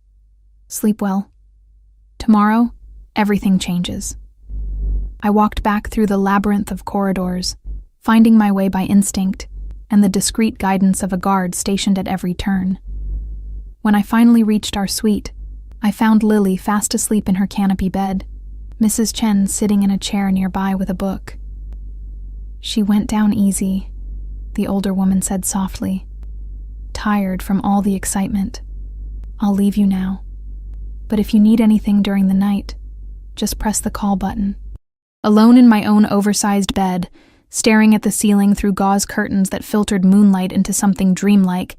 [SPEAKER 1] "Sleep well. Tomorrow, everything changes." I walked back through the labyrinth of corridors, finding my way by instinct and the discreet guidance of a guard stationed at every turn. When I finally reached our suite, I found Lily fast asleep in her canopy bed, Mrs. Chen sitting in a chair nearby with a book. "She went down easy," the older woman said softly. "Tired from all the excitement. I'll leave you now. But if you need anything during the night, just press the call button." Alone in my own oversized bed, staring at the ceiling through gauze curtains that filtered moonlight into something dreamlike,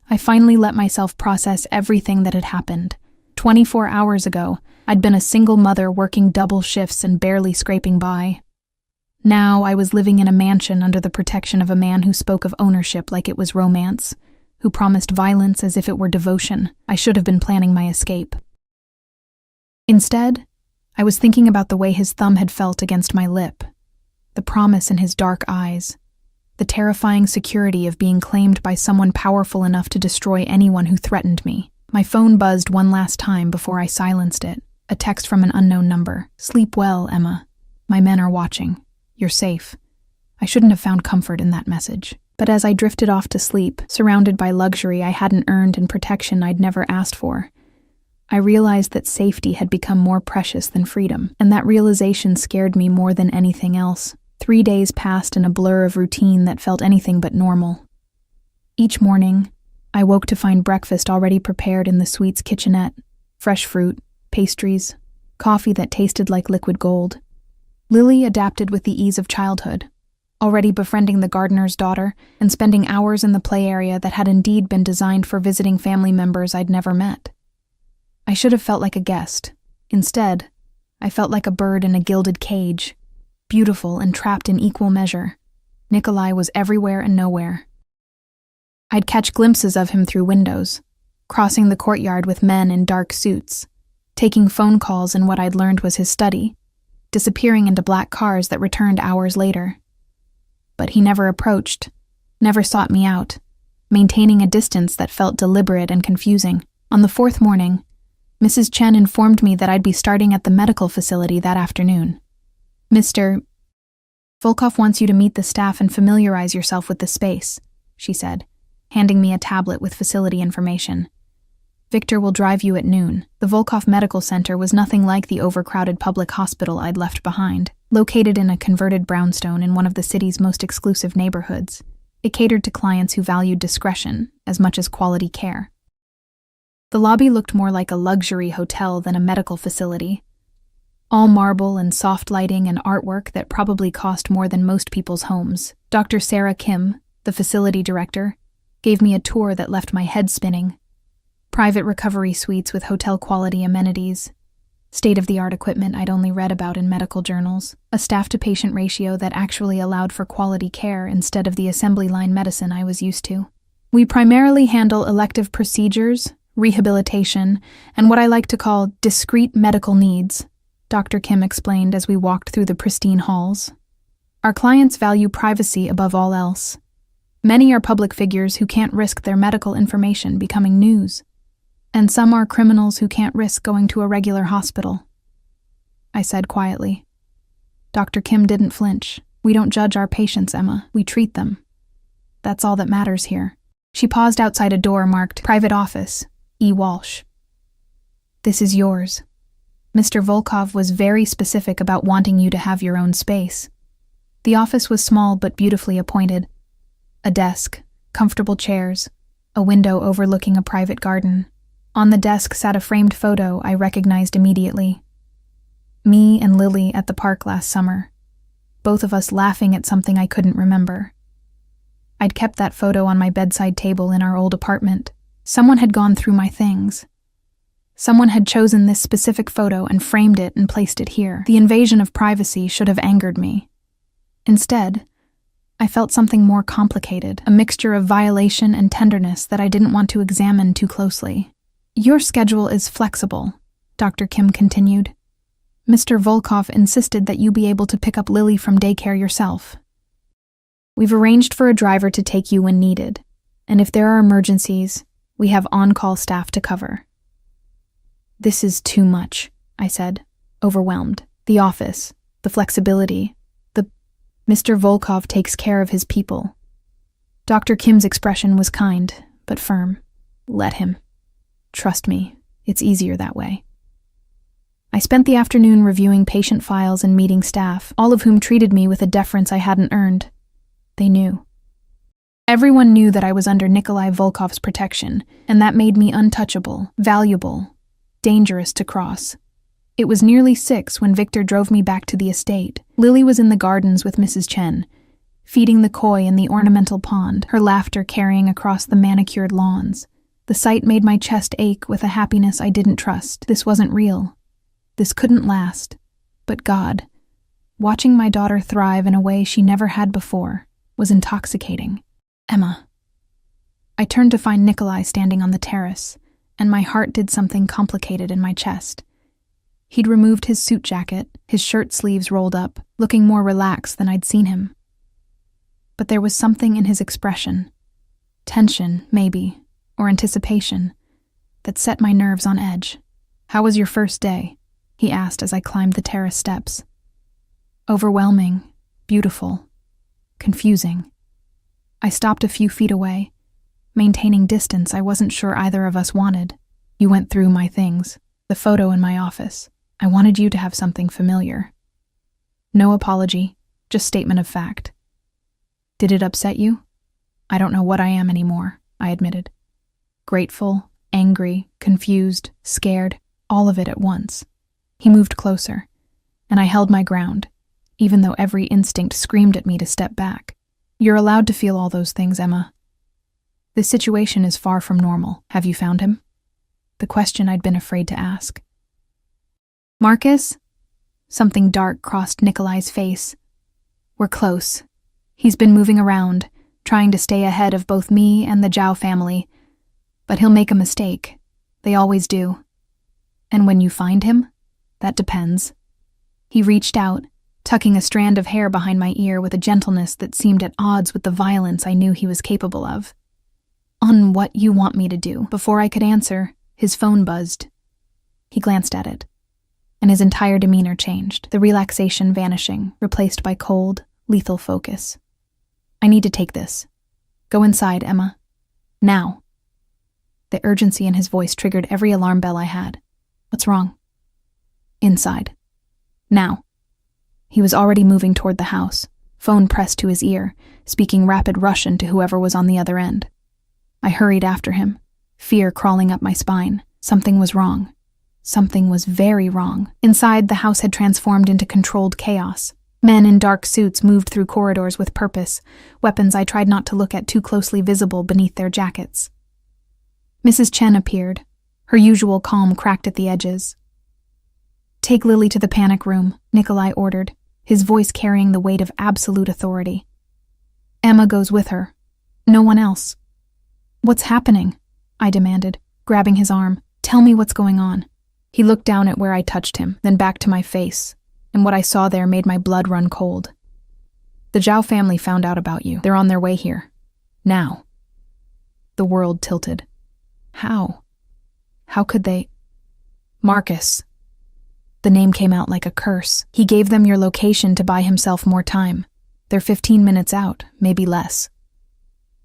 [SPEAKER 1] I finally let myself process everything that had happened. 24 hours ago, I'd been a single mother working double shifts and barely scraping by. Now I was living in a mansion under the protection of a man who spoke of ownership like it was romance, who promised violence as if it were devotion. I should have been planning my escape. Instead, I was thinking about the way his thumb had felt against my lip, the promise in his dark eyes, the terrifying security of being claimed by someone powerful enough to destroy anyone who threatened me. My phone buzzed one last time before I silenced it, a text from an unknown number. "Sleep well, Emma. My men are watching. You're safe." I shouldn't have found comfort in that message. But as I drifted off to sleep, surrounded by luxury I hadn't earned and protection I'd never asked for, I realized that safety had become more precious than freedom, and that realization scared me more than anything else. 3 days passed in a blur of routine that felt anything but normal. Each morning, I woke to find breakfast already prepared in the suite's kitchenette, fresh fruit, pastries, coffee that tasted like liquid gold. Lily adapted with the ease of childhood, already befriending the gardener's daughter and spending hours in the play area that had indeed been designed for visiting family members I'd never met. I should have felt like a guest. Instead, I felt like a bird in a gilded cage, beautiful and trapped in equal measure. Nikolai was everywhere and nowhere. I'd catch glimpses of him through windows, crossing the courtyard with men in dark suits, taking phone calls in what I'd learned was his study, disappearing into black cars that returned hours later. But he never approached, never sought me out, maintaining a distance that felt deliberate and confusing. On the 4th morning, Mrs. Chen informed me that I'd be starting at the medical facility that afternoon. "Mr. Volkov wants you to meet the staff and familiarize yourself with the space," she said, handing me a tablet with facility information. "Victor will drive you at noon." The Volkov Medical Center was nothing like the overcrowded public hospital I'd left behind. Located in a converted brownstone in one of the city's most exclusive neighborhoods, it catered to clients who valued discretion as much as quality care. The lobby looked more like a luxury hotel than a medical facility. All marble and soft lighting and artwork that probably cost more than most people's homes. Dr. Sarah Kim, the facility director, gave me a tour that left my head spinning. Private recovery suites with hotel-quality amenities, state-of-the-art equipment I'd only read about in medical journals, a staff-to-patient ratio that actually allowed for quality care instead of the assembly line medicine I was used to. "We primarily handle elective procedures, rehabilitation, and what I like to call discrete medical needs," Dr. Kim explained as we walked through the pristine halls. "Our clients value privacy above all else. Many are public figures who can't risk their medical information becoming news, and some are criminals who can't risk going to a regular hospital," I said quietly. Dr. Kim didn't flinch. "We don't judge our patients, Emma. We treat them. That's all that matters here." She paused outside a door marked Private Office, E. Walsh. "This is yours. Mr. Volkov was very specific about wanting you to have your own space." The office was small but beautifully appointed. A desk, comfortable chairs, a window overlooking a private garden. On the desk sat a framed photo I recognized immediately. Me and Lily at the park last summer, both of us laughing at something I couldn't remember. I'd kept that photo on my bedside table in our old apartment. Someone had gone through my things. Someone had chosen this specific photo and framed it and placed it here. The invasion of privacy should have angered me. Instead, I felt something more complicated, a mixture of violation and tenderness that I didn't want to examine too closely. Your schedule is flexible, Dr. Kim continued. Mr. Volkov insisted that you be able to pick up Lily from daycare yourself. We've arranged for a driver to take you when needed, and if there are emergencies, we have on-call staff to cover. This is too much, I said, overwhelmed. The office, the flexibility, Mr. Volkov takes care of his people. Dr. Kim's expression was kind, but firm. Let him. Trust me, it's easier that way. I spent the afternoon reviewing patient files and meeting staff, all of whom treated me with a deference I hadn't earned. They knew. Everyone knew that I was under Nikolai Volkov's protection, and that made me untouchable, valuable, dangerous to cross. It was nearly 6 when Victor drove me back to the estate. Lily was in the gardens with Mrs. Chen, feeding the koi in the ornamental pond, her laughter carrying across the manicured lawns. The sight made my chest ache with a happiness I didn't trust. This wasn't real. This couldn't last. But God, watching my daughter thrive in a way she never had before, was intoxicating. Emma. I turned to find Nikolai standing on the terrace, and my heart did something complicated in my chest. He'd removed his suit jacket, his shirt sleeves rolled up, looking more relaxed than I'd seen him. But there was something in his expression, tension, maybe, or anticipation, that set my nerves on edge. How was your first day? He asked as I climbed the terrace steps. Overwhelming, beautiful, confusing. I stopped a few feet away, maintaining distance I wasn't sure either of us wanted. You went through my things, the photo in my office. I wanted you to have something familiar. No apology, just statement of fact. Did it upset you? I don't know what I am anymore, I admitted. Grateful, angry, confused, scared, all of it at once. He moved closer, and I held my ground, even though every instinct screamed at me to step back. You're allowed to feel all those things, Emma. This situation is far from normal. Have you found him? The question I'd been afraid to ask. Marcus? Something dark crossed Nikolai's face. We're close. He's been moving around, trying to stay ahead of both me and the Zhao family. But he'll make a mistake. They always do. And when you find him, that depends. He reached out, tucking a strand of hair behind my ear with a gentleness that seemed at odds with the violence I knew he was capable of. On what you want me to do. Before I could answer, his phone buzzed. He glanced at it, and his entire demeanor changed, the relaxation vanishing, replaced by cold, lethal focus. I need to take this. Go inside, Emma. Now. The urgency in his voice triggered every alarm bell I had. What's wrong? Inside. Now. He was already moving toward the house, phone pressed to his ear, speaking rapid Russian to whoever was on the other end. I hurried after him, fear crawling up my spine. Something was wrong. Something was very wrong. Inside, the house had transformed into controlled chaos. Men in dark suits moved through corridors with purpose, weapons I tried not to look at too closely visible beneath their jackets. Mrs. Chen appeared, her usual calm cracked at the edges. Take Lily to the panic room, Nikolai ordered, his voice carrying the weight of absolute authority. Emma goes with her. No one else. What's happening? I demanded, grabbing his arm. Tell me what's going on. He looked down at where I touched him, then back to my face, and what I saw there made my blood run cold. The Zhao family found out about you. They're on their way here. Now. The world tilted. How? How could they? Marcus. The name came out like a curse. He gave them your location to buy himself more time. They're 15 minutes out, maybe less.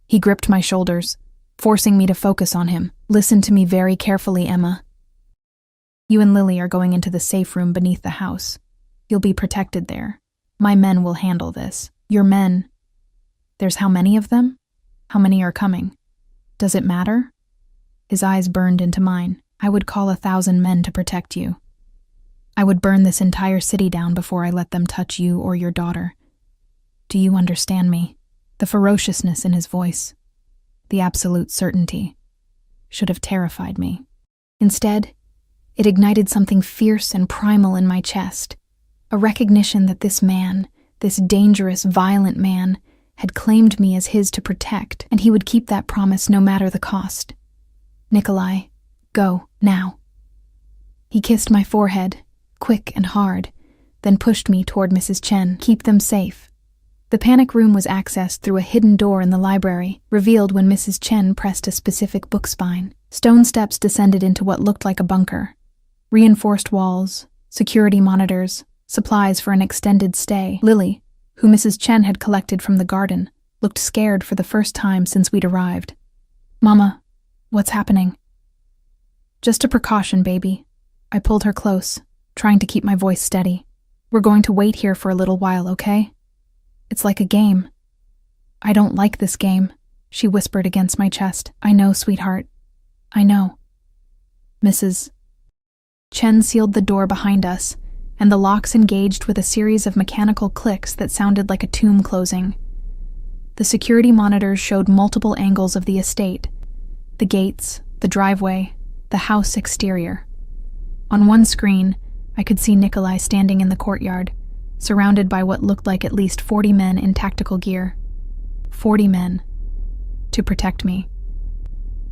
[SPEAKER 1] He gripped my shoulders, forcing me to focus on him. Listen to me very carefully, Emma. You and Lily are going into the safe room beneath the house. You'll be protected there. My men will handle this. Your men. There's how many of them? How many are coming? Does it matter? His eyes burned into mine. I would call 1,000 men to protect you. I would burn this entire city down before I let them touch you or your daughter. Do you understand me? The ferociousness in his voice, the absolute certainty, should have terrified me. Instead, it ignited something fierce and primal in my chest, a recognition that this man, this dangerous, violent man, had claimed me as his to protect, and he would keep that promise no matter the cost. Nikolai, Go, now." He kissed my forehead, quick and hard, then pushed me toward Mrs. Chen. "Keep them safe." The panic room was accessed through a hidden door in the library, revealed when Mrs. Chen pressed a specific book spine. Stone steps descended into what looked like a bunker. Reinforced walls, security monitors, supplies for an extended stay. Lily, who Mrs. Chen had collected from the garden, looked scared for the first time since we'd arrived. "Mama, what's happening?" "Just a precaution, baby." I pulled her close, trying to keep my voice steady. "We're going to wait here for a little while, okay? It's like a game." "I don't like this game," she whispered against my chest. "I know, sweetheart. I know." Mrs. Chen sealed the door behind us, and the locks engaged with a series of mechanical clicks that sounded like a tomb closing. The security monitors showed multiple angles of the estate: the gates, the driveway, the house exterior. On one screen, I could see Nikolai standing in the courtyard, surrounded by what looked like at least 40 men in tactical gear. 40 men. To protect me.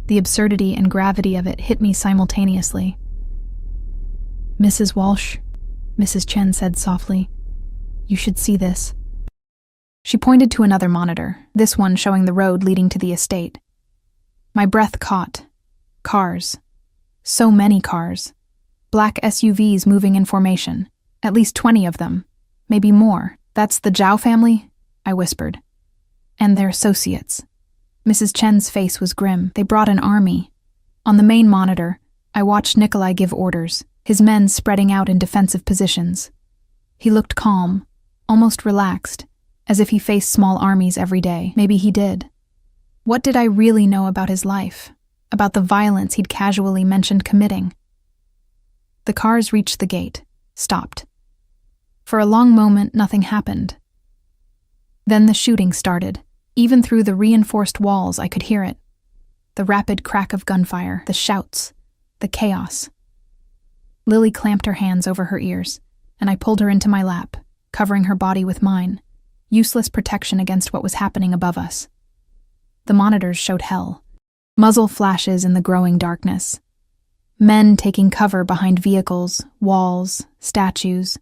[SPEAKER 1] The absurdity and gravity of it hit me simultaneously. "Mrs. Walsh," Mrs. Chen said softly, "you should see this." She pointed to another monitor, this one showing the road leading to the estate. My breath caught. Cars. So many cars. Black SUVs moving in formation. At least 20 of them. Maybe more. "That's the Zhao family?" I whispered. "And their associates." Mrs. Chen's face was grim. "They brought an army." On the main monitor, I watched Nikolai give orders, his men spreading out in defensive positions. He looked calm, almost relaxed, as if he faced small armies every day. Maybe he did. What did I really know about his life? About the violence he'd casually mentioned committing? The cars reached the gate, stopped. For a long moment, nothing happened. Then the shooting started. Even through the reinforced walls, I could hear it. The rapid crack of gunfire, the shouts, the chaos. Lily clamped her hands over her ears, and I pulled her into my lap, covering her body with mine, useless protection against what was happening above us. The monitors showed hell. Muzzle flashes in the growing darkness. Men taking cover behind vehicles, walls, statues.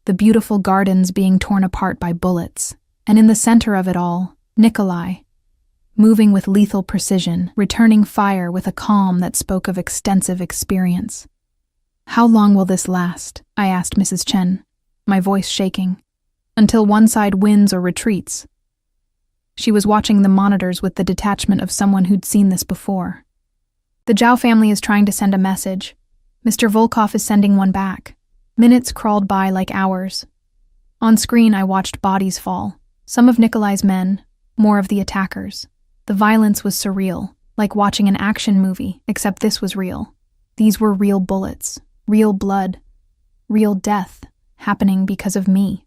[SPEAKER 1] The beautiful gardens being torn apart by bullets. And in the center of it all, Nikolai, moving with lethal precision, returning fire with a calm that spoke of extensive experience. "How long will this last?" I asked Mrs. Chen, my voice shaking. "Until one side wins or retreats." She was watching the monitors with the detachment of someone who'd seen this before. "The Zhao family is trying to send a message. Mr. Volkov is sending one back." Minutes crawled by like hours. On screen, I watched bodies fall. Some of Nikolai's men, more of the attackers. The violence was surreal, like watching an action movie, except this was real. These were real bullets, real blood, real death, happening because of me.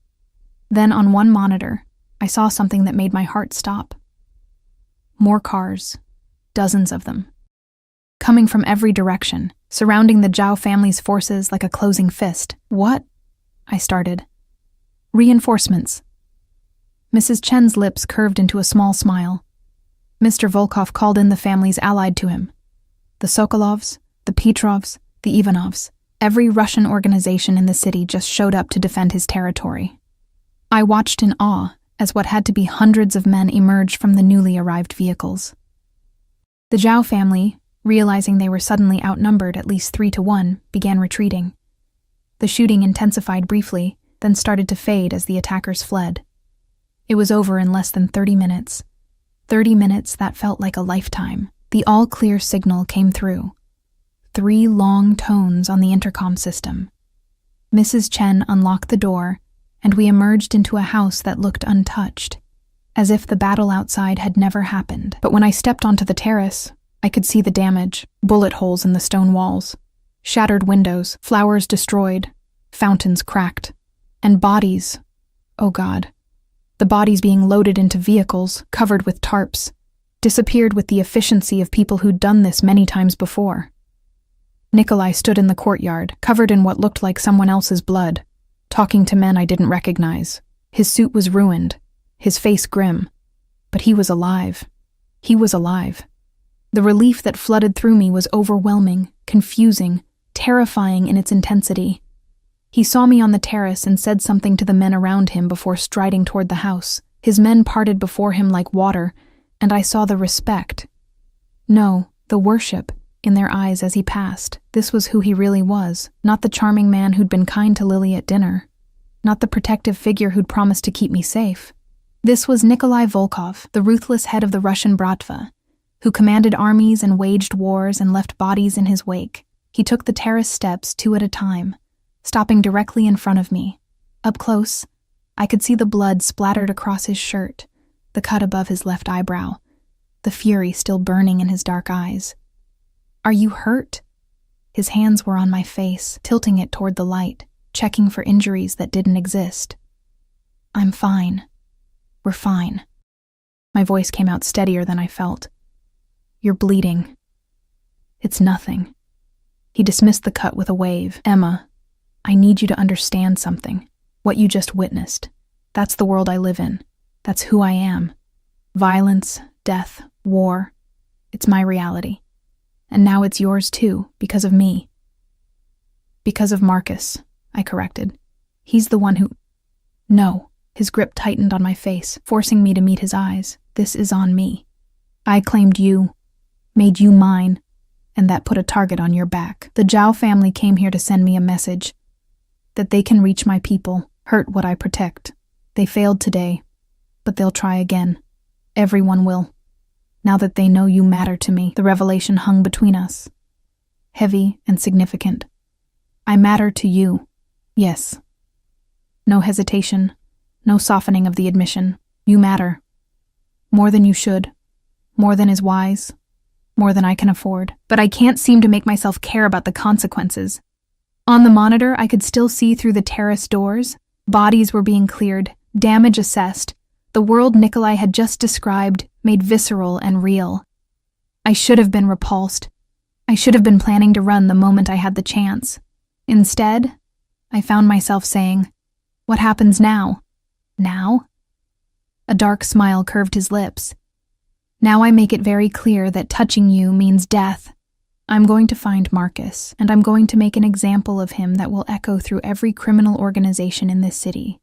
[SPEAKER 1] Then on one monitor, I saw something that made my heart stop. More cars, dozens of them. Coming from every direction, surrounding the Zhao family's forces like a closing fist. "What?" I started. "Reinforcements." Mrs. Chen's lips curved into a small smile. Mr. Volkov called in the families allied to him. The Sokolovs, the Petrovs, the Ivanovs. Every Russian organization in the city just showed up to defend his territory. I watched in awe as what had to be hundreds of men emerged from the newly arrived vehicles. The Zhao family, realizing they were suddenly outnumbered at least 3-1, began retreating. The shooting intensified briefly, then started to fade as the attackers fled. It was over in less than 30 minutes. 30 minutes that felt like a lifetime. The all-clear signal came through. 3 long tones on the intercom system. Mrs. Chen unlocked the door, and we emerged into a house that looked untouched, as if the battle outside had never happened. But when I stepped onto the terrace, I could see the damage, bullet holes in the stone walls, shattered windows, flowers destroyed, fountains cracked, and bodies. Oh God. The bodies being loaded into vehicles, covered with tarps, disappeared with the efficiency of people who'd done this many times before. Nikolai stood in the courtyard, covered in what looked like someone else's blood, talking to men I didn't recognize. His suit was ruined, his face grim, but he was alive. He was alive. The relief that flooded through me was overwhelming, confusing, terrifying in its intensity. He saw me on the terrace and said something to the men around him before striding toward the house. His men parted before him like water, and I saw the respect. No, the worship in their eyes as he passed. This was who he really was, not the charming man who'd been kind to Lily at dinner, not the protective figure who'd promised to keep me safe. This was Nikolai Volkov, the ruthless head of the Russian Bratva, who commanded armies and waged wars and left bodies in his wake. He took the terrace steps 2 at a time, stopping directly in front of me. Up close, I could see the blood splattered across his shirt, the cut above his left eyebrow, the fury still burning in his dark eyes. "Are you hurt?" His hands were on my face, tilting it toward the light, checking for injuries that didn't exist. "I'm fine. We're fine." My voice came out steadier than I felt. "You're bleeding." "It's nothing." He dismissed the cut with a wave. "Emma, I need you to understand something. What you just witnessed. That's the world I live in. That's who I am. Violence, death, war. It's my reality. And now it's yours too, because of me." "Because of Marcus," I corrected. "He's the one who—" "No." His grip tightened on my face, forcing me to meet his eyes. "This is on me. I claimed you, made you mine, and that put a target on your back. The Zhao family came here to send me a message. That they can reach my people, hurt what I protect. They failed today, but they'll try again. Everyone will. Now that they know you matter to me." The revelation hung between us, heavy and significant. "I matter to you. Yes." No hesitation, no softening of the admission. "You matter. More than you should. More than is wise. More than I can afford. But I can't seem to make myself care about the consequences." On the monitor, I could still see through the terrace doors. Bodies were being cleared, damage assessed. The world Nikolai had just described made visceral and real. I should have been repulsed. I should have been planning to run the moment I had the chance. Instead, I found myself saying, "What happens now?" "Now?" A dark smile curved his lips. "Now I make it very clear that touching you means death. I'm going to find Marcus, and I'm going to make an example of him that will echo through every criminal organization in this city.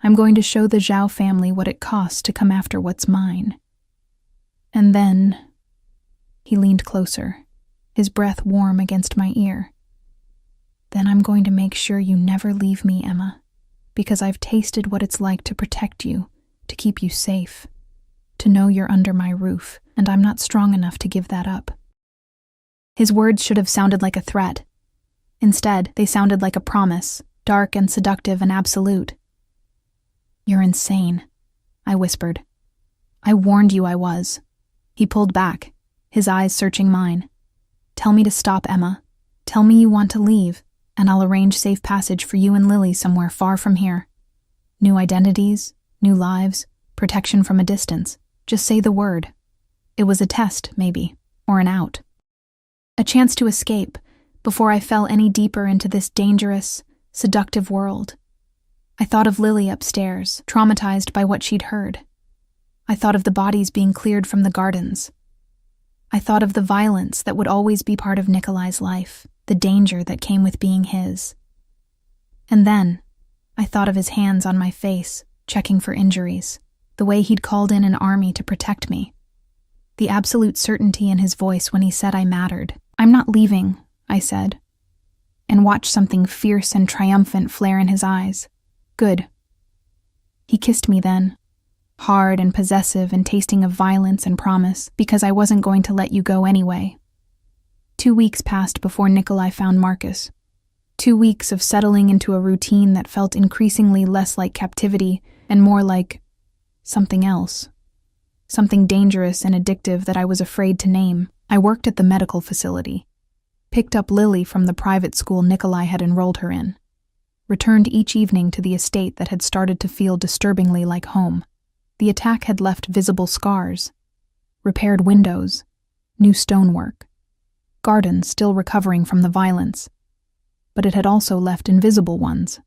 [SPEAKER 1] I'm going to show the Zhao family what it costs to come after what's mine. And then—" He leaned closer, his breath warm against my ear. "Then I'm going to make sure you never leave me, Emma, because I've tasted what it's like to protect you, to keep you safe, to know you're under my roof, and I'm not strong enough to give that up." His words should have sounded like a threat. Instead, they sounded like a promise, dark and seductive and absolute. "You're insane," I whispered. "I warned you I was." He pulled back, his eyes searching mine. "Tell me to stop, Emma. Tell me you want to leave, and I'll arrange safe passage for you and Lily somewhere far from here. New identities, new lives, protection from a distance. Just say the word." It was a test, maybe, or an out. A chance to escape before I fell any deeper into this dangerous, seductive world. I thought of Lily upstairs, traumatized by what she'd heard. I thought of the bodies being cleared from the gardens. I thought of the violence that would always be part of Nikolai's life, the danger that came with being his. And then, I thought of his hands on my face, checking for injuries, the way he'd called in an army to protect me. The absolute certainty in his voice when he said I mattered. "I'm not leaving," I said, and watched something fierce and triumphant flare in his eyes. "Good." He kissed me then, hard and possessive and tasting of violence and promise, because I wasn't going to let you go anyway. 2 weeks passed before Nikolai found Marcus. 2 weeks of settling into a routine that felt increasingly less like captivity and more like something else. Something dangerous and addictive that I was afraid to name. I worked at the medical facility, picked up Lily from the private school Nikolai had enrolled her in, returned each evening to the estate that had started to feel disturbingly like home. The attack had left visible scars, repaired windows, new stonework, gardens still recovering from the violence, but it had also left invisible ones.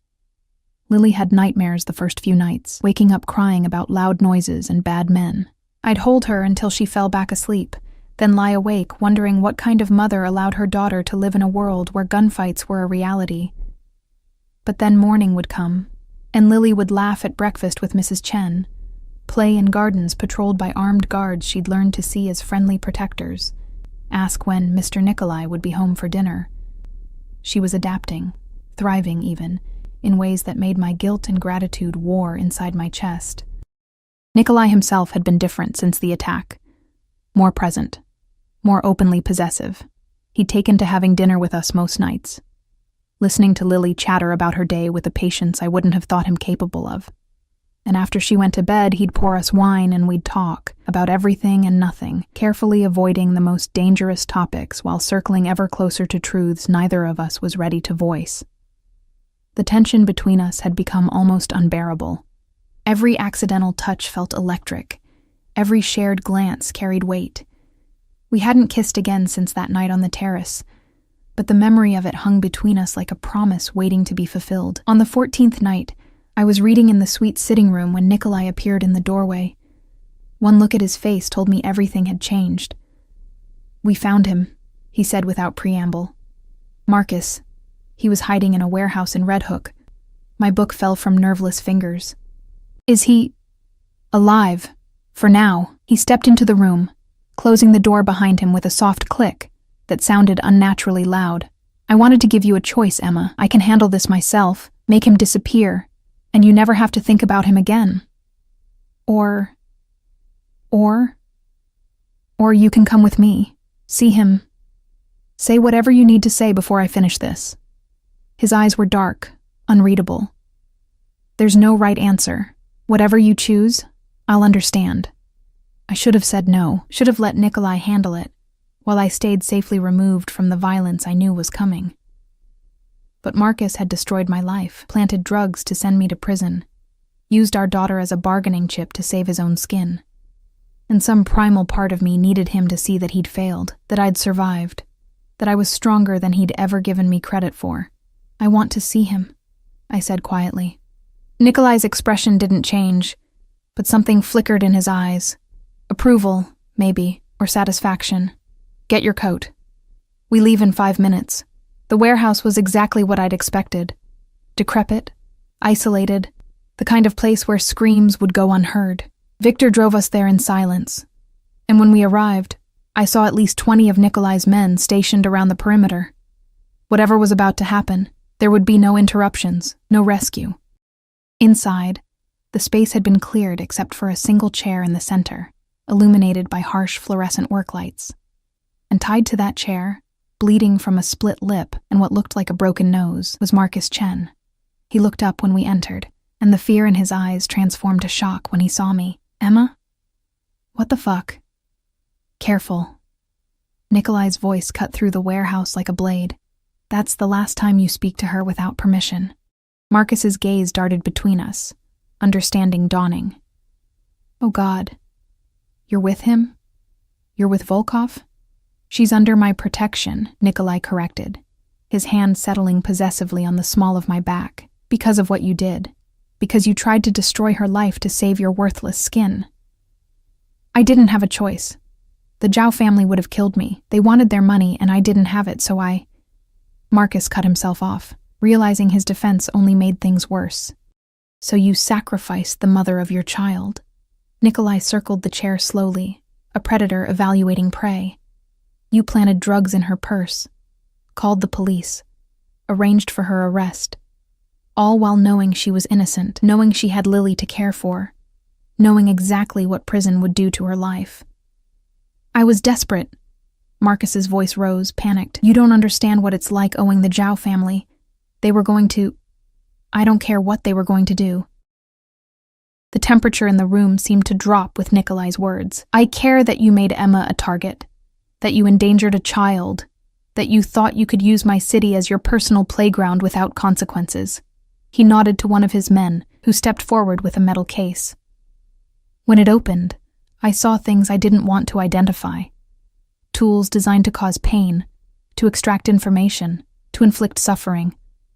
[SPEAKER 1] Lily had nightmares the first few nights, waking up crying about loud noises and bad men. I'd hold her until she fell back asleep, then lie awake wondering what kind of mother allowed her daughter to live in a world where gunfights were a reality. But then morning would come, and Lily would laugh at breakfast with Mrs. Chen, play in gardens patrolled by armed guards she'd learned to see as friendly protectors, ask when Mr. Nikolai would be home for dinner. She was adapting, thriving even, in ways that made my guilt and gratitude war inside my chest. Nikolai himself had been different since the attack. More present, more openly possessive. He'd taken to having dinner with us most nights, listening to Lily chatter about her day with a patience I wouldn't have thought him capable of. And after she went to bed, he'd pour us wine and we'd talk about everything and nothing, carefully avoiding the most dangerous topics while circling ever closer to truths neither of us was ready to voice. The tension between us had become almost unbearable. Every accidental touch felt electric. Every shared glance carried weight. We hadn't kissed again since that night on the terrace, but the memory of it hung between us like a promise waiting to be fulfilled. On the 14th night, I was reading in the suite sitting room when Nikolai appeared in the doorway. One look at his face told me everything had changed. "We found him," he said without preamble. "Marcus. He was hiding in a warehouse in Red Hook." My book fell from nerveless fingers. "Is he alive? For now." He stepped into the room, closing the door behind him with a soft click that sounded unnaturally loud. "I wanted to give you a choice, Emma. I can handle this myself, make him disappear, and you never have to think about him again. Or you can come with me, see him. Say whatever you need to say before I finish this." His eyes were dark, unreadable. "There's no right answer. Whatever you choose, I'll understand." I should have said no, should have let Nikolai handle it, while I stayed safely removed from the violence I knew was coming. But Marcus had destroyed my life, planted drugs to send me to prison, used our daughter as a bargaining chip to save his own skin. And some primal part of me needed him to see that he'd failed, that I'd survived, that I was stronger than he'd ever given me credit for. "I want to see him," I said quietly. Nikolai's expression didn't change, but something flickered in his eyes. Approval, maybe, or satisfaction. "Get your coat. We leave in 5 minutes." The warehouse was exactly what I'd expected. Decrepit, isolated, the kind of place where screams would go unheard. Victor drove us there in silence, and when we arrived, I saw at least 20 of Nikolai's men stationed around the perimeter. Whatever was about to happen, there would be no interruptions, no rescue. Inside, the space had been cleared except for a single chair in the center, illuminated by harsh fluorescent work lights. And tied to that chair, bleeding from a split lip and what looked like a broken nose, was Marcus Chen. He looked up when we entered, and the fear in his eyes transformed to shock when he saw me. "Emma? What the fuck?" "Careful." Nikolai's voice cut through the warehouse like a blade. "That's the last time you speak to her without permission." Marcus's gaze darted between us, understanding dawning. "Oh God. You're with him? You're with Volkov?" "She's under my protection," Nikolai corrected, his hand settling possessively on the small of my back. "Because of what you did. Because you tried to destroy her life to save your worthless skin." "I didn't have a choice. The Zhao family would have killed me. They wanted their money and I didn't have it, so I—" Marcus cut himself off, realizing his defense only made things worse. "So you sacrificed the mother of your child." Nikolai circled the chair slowly, a predator evaluating prey. "You planted drugs in her purse, called the police, arranged for her arrest, all while knowing she was innocent, knowing she had Lily to care for, knowing exactly what prison would do to her life." "I was desperate." Marcus's voice rose, panicked. "You don't understand what it's like owing the Zhao family. They were going to— I don't care what they were going to do." The temperature in the room seemed to drop with Nikolai's words. "I care that you made Emma a target, that you endangered a child, that you thought you could use my city as your personal playground without consequences." He nodded to one of his men, who stepped forward with a metal case. When it opened, I saw things I didn't want to identify. Tools designed to cause pain, to extract information, to inflict suffering.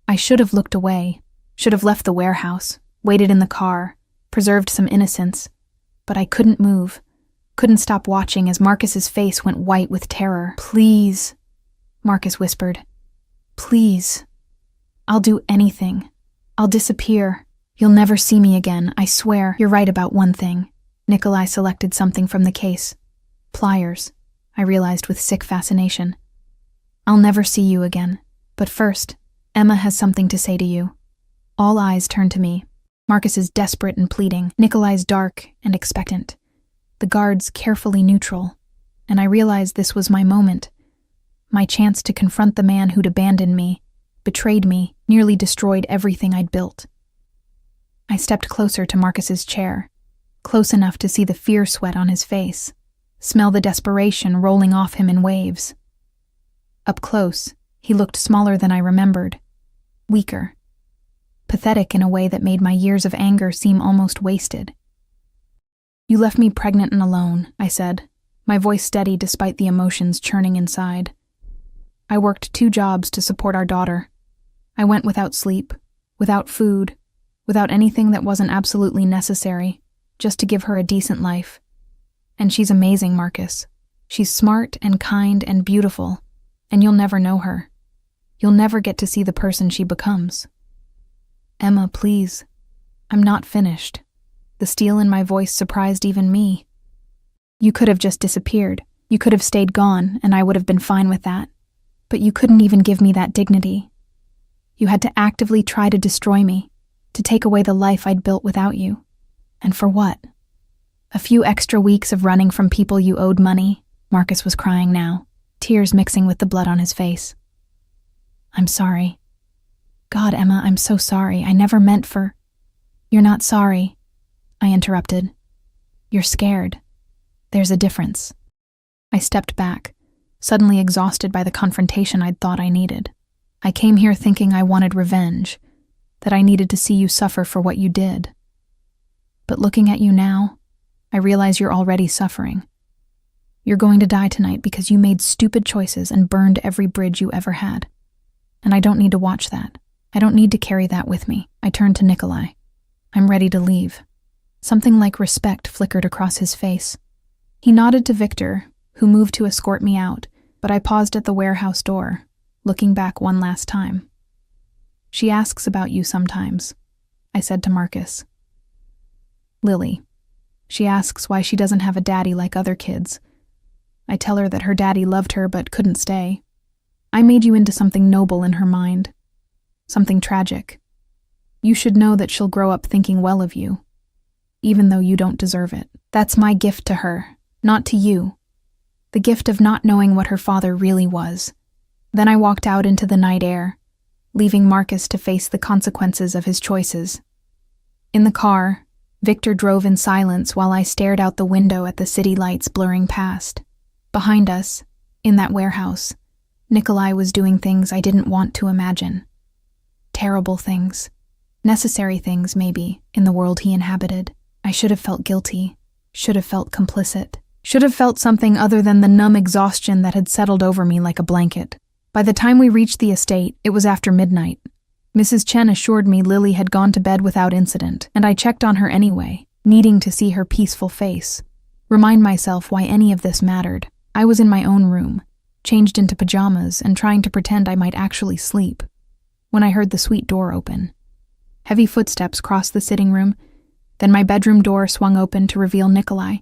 [SPEAKER 1] I should have looked away, should have left the warehouse, waited in the car, preserved some innocence, but I couldn't move, Couldn't stop watching as Marcus's face went white with terror. "Please," Marcus whispered. "Please. I'll do anything. I'll disappear. You'll never see me again, I swear." "You're right about one thing." Nikolai selected something from the case. "Pliers," I realized with sick fascination. "I'll never see you again. But first, Emma has something to say to you." All eyes turned to me. Marcus is desperate and pleading. Nikolai's dark and expectant. The guards carefully neutral. And I realized this was my moment. My chance to confront the man who'd abandoned me, betrayed me, nearly destroyed everything I'd built. I stepped closer to Marcus's chair, close enough to see the fear sweat on his face, smell the desperation rolling off him in waves. Up close, he looked smaller than I remembered, weaker, pathetic in a way that made my years of anger seem almost wasted. "You left me pregnant and alone," I said, my voice steady despite the emotions churning inside. "I worked 2 jobs to support our daughter. I went without sleep, without food, without anything that wasn't absolutely necessary, just to give her a decent life. And she's amazing, Marcus. She's smart and kind and beautiful, and you'll never know her. You'll never get to see the person she becomes." "Emma, please. I'm not finished." The steel in my voice surprised even me. "You could have just disappeared. You could have stayed gone, and I would have been fine with that. But you couldn't even give me that dignity. You had to actively try to destroy me, to take away the life I'd built without you. And for what? A few extra weeks of running from people you owed money." Marcus was crying now, tears mixing with the blood on his face. "I'm sorry. God, Emma, I'm so sorry. I never meant for—" "You're not sorry," I interrupted. "You're scared. There's a difference." I stepped back, suddenly exhausted by the confrontation I'd thought I needed. "I came here thinking I wanted revenge, that I needed to see you suffer for what you did. But looking at you now, I realize you're already suffering. You're going to die tonight because you made stupid choices and burned every bridge you ever had. And I don't need to watch that. I don't need to carry that with me." I turned to Nikolai. "I'm ready to leave." Something like respect flickered across his face. He nodded to Victor, who moved to escort me out, but I paused at the warehouse door, looking back one last time. "She asks about you sometimes," I said to Marcus. "Lily. She asks why she doesn't have a daddy like other kids. I tell her that her daddy loved her but couldn't stay. I made you into something noble in her mind. Something tragic. You should know that she'll grow up thinking well of you, even though you don't deserve it. That's my gift to her, not to you. The gift of not knowing what her father really was." Then I walked out into the night air, leaving Marcus to face the consequences of his choices. In the car, Victor drove in silence while I stared out the window at the city lights blurring past. Behind us, in that warehouse, Nikolai was doing things I didn't want to imagine. Terrible things. Necessary things, maybe, in the world he inhabited. I should have felt guilty, should have felt complicit, should have felt something other than the numb exhaustion that had settled over me like a blanket. By the time we reached the estate, it was after midnight. Mrs. Chen assured me Lily had gone to bed without incident, and I checked on her anyway, needing to see her peaceful face. Remind myself why any of this mattered. I was in my own room, changed into pajamas and trying to pretend I might actually sleep, when I heard the suite door open. Heavy footsteps crossed the sitting room, then my bedroom door swung open to reveal Nikolai.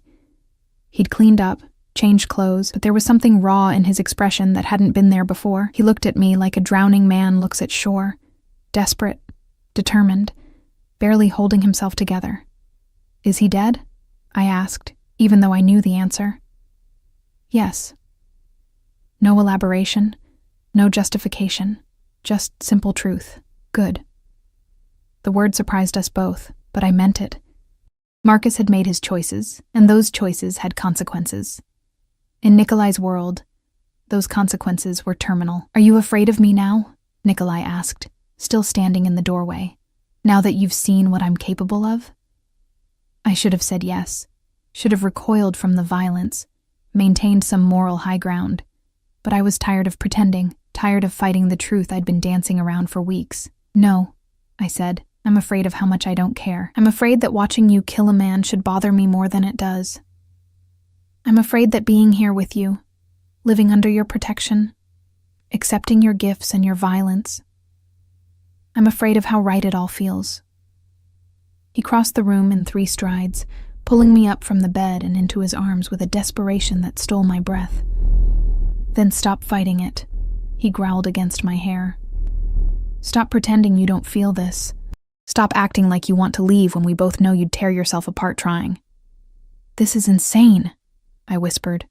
[SPEAKER 1] He'd cleaned up, changed clothes, but there was something raw in his expression that hadn't been there before. He looked at me like a drowning man looks at shore, desperate, determined, barely holding himself together. "Is he dead?" I asked, even though I knew the answer. "Yes." No elaboration, no justification, just simple truth. "Good." The word surprised us both, but I meant it. Marcus had made his choices, and those choices had consequences. In Nikolai's world, those consequences were terminal. "Are you afraid of me now?" Nikolai asked, still standing in the doorway. "Now that you've seen what I'm capable of?" I should have said yes, should have recoiled from the violence, maintained some moral high ground. But I was tired of pretending, tired of fighting the truth I'd been dancing around for weeks. "No," I said. "I'm afraid of how much I don't care. I'm afraid that watching you kill a man should bother me more than it does." I'm afraid that being here with you, living under your protection, accepting your gifts and your violence, I'm afraid of how right it all feels. He crossed the room in 3 strides, pulling me up from the bed and into his arms with a desperation that stole my breath. Then stop fighting it, he growled against my hair. Stop pretending you don't feel this. Stop acting like you want to leave when we both know you'd tear yourself apart trying. This is insane, I whispered,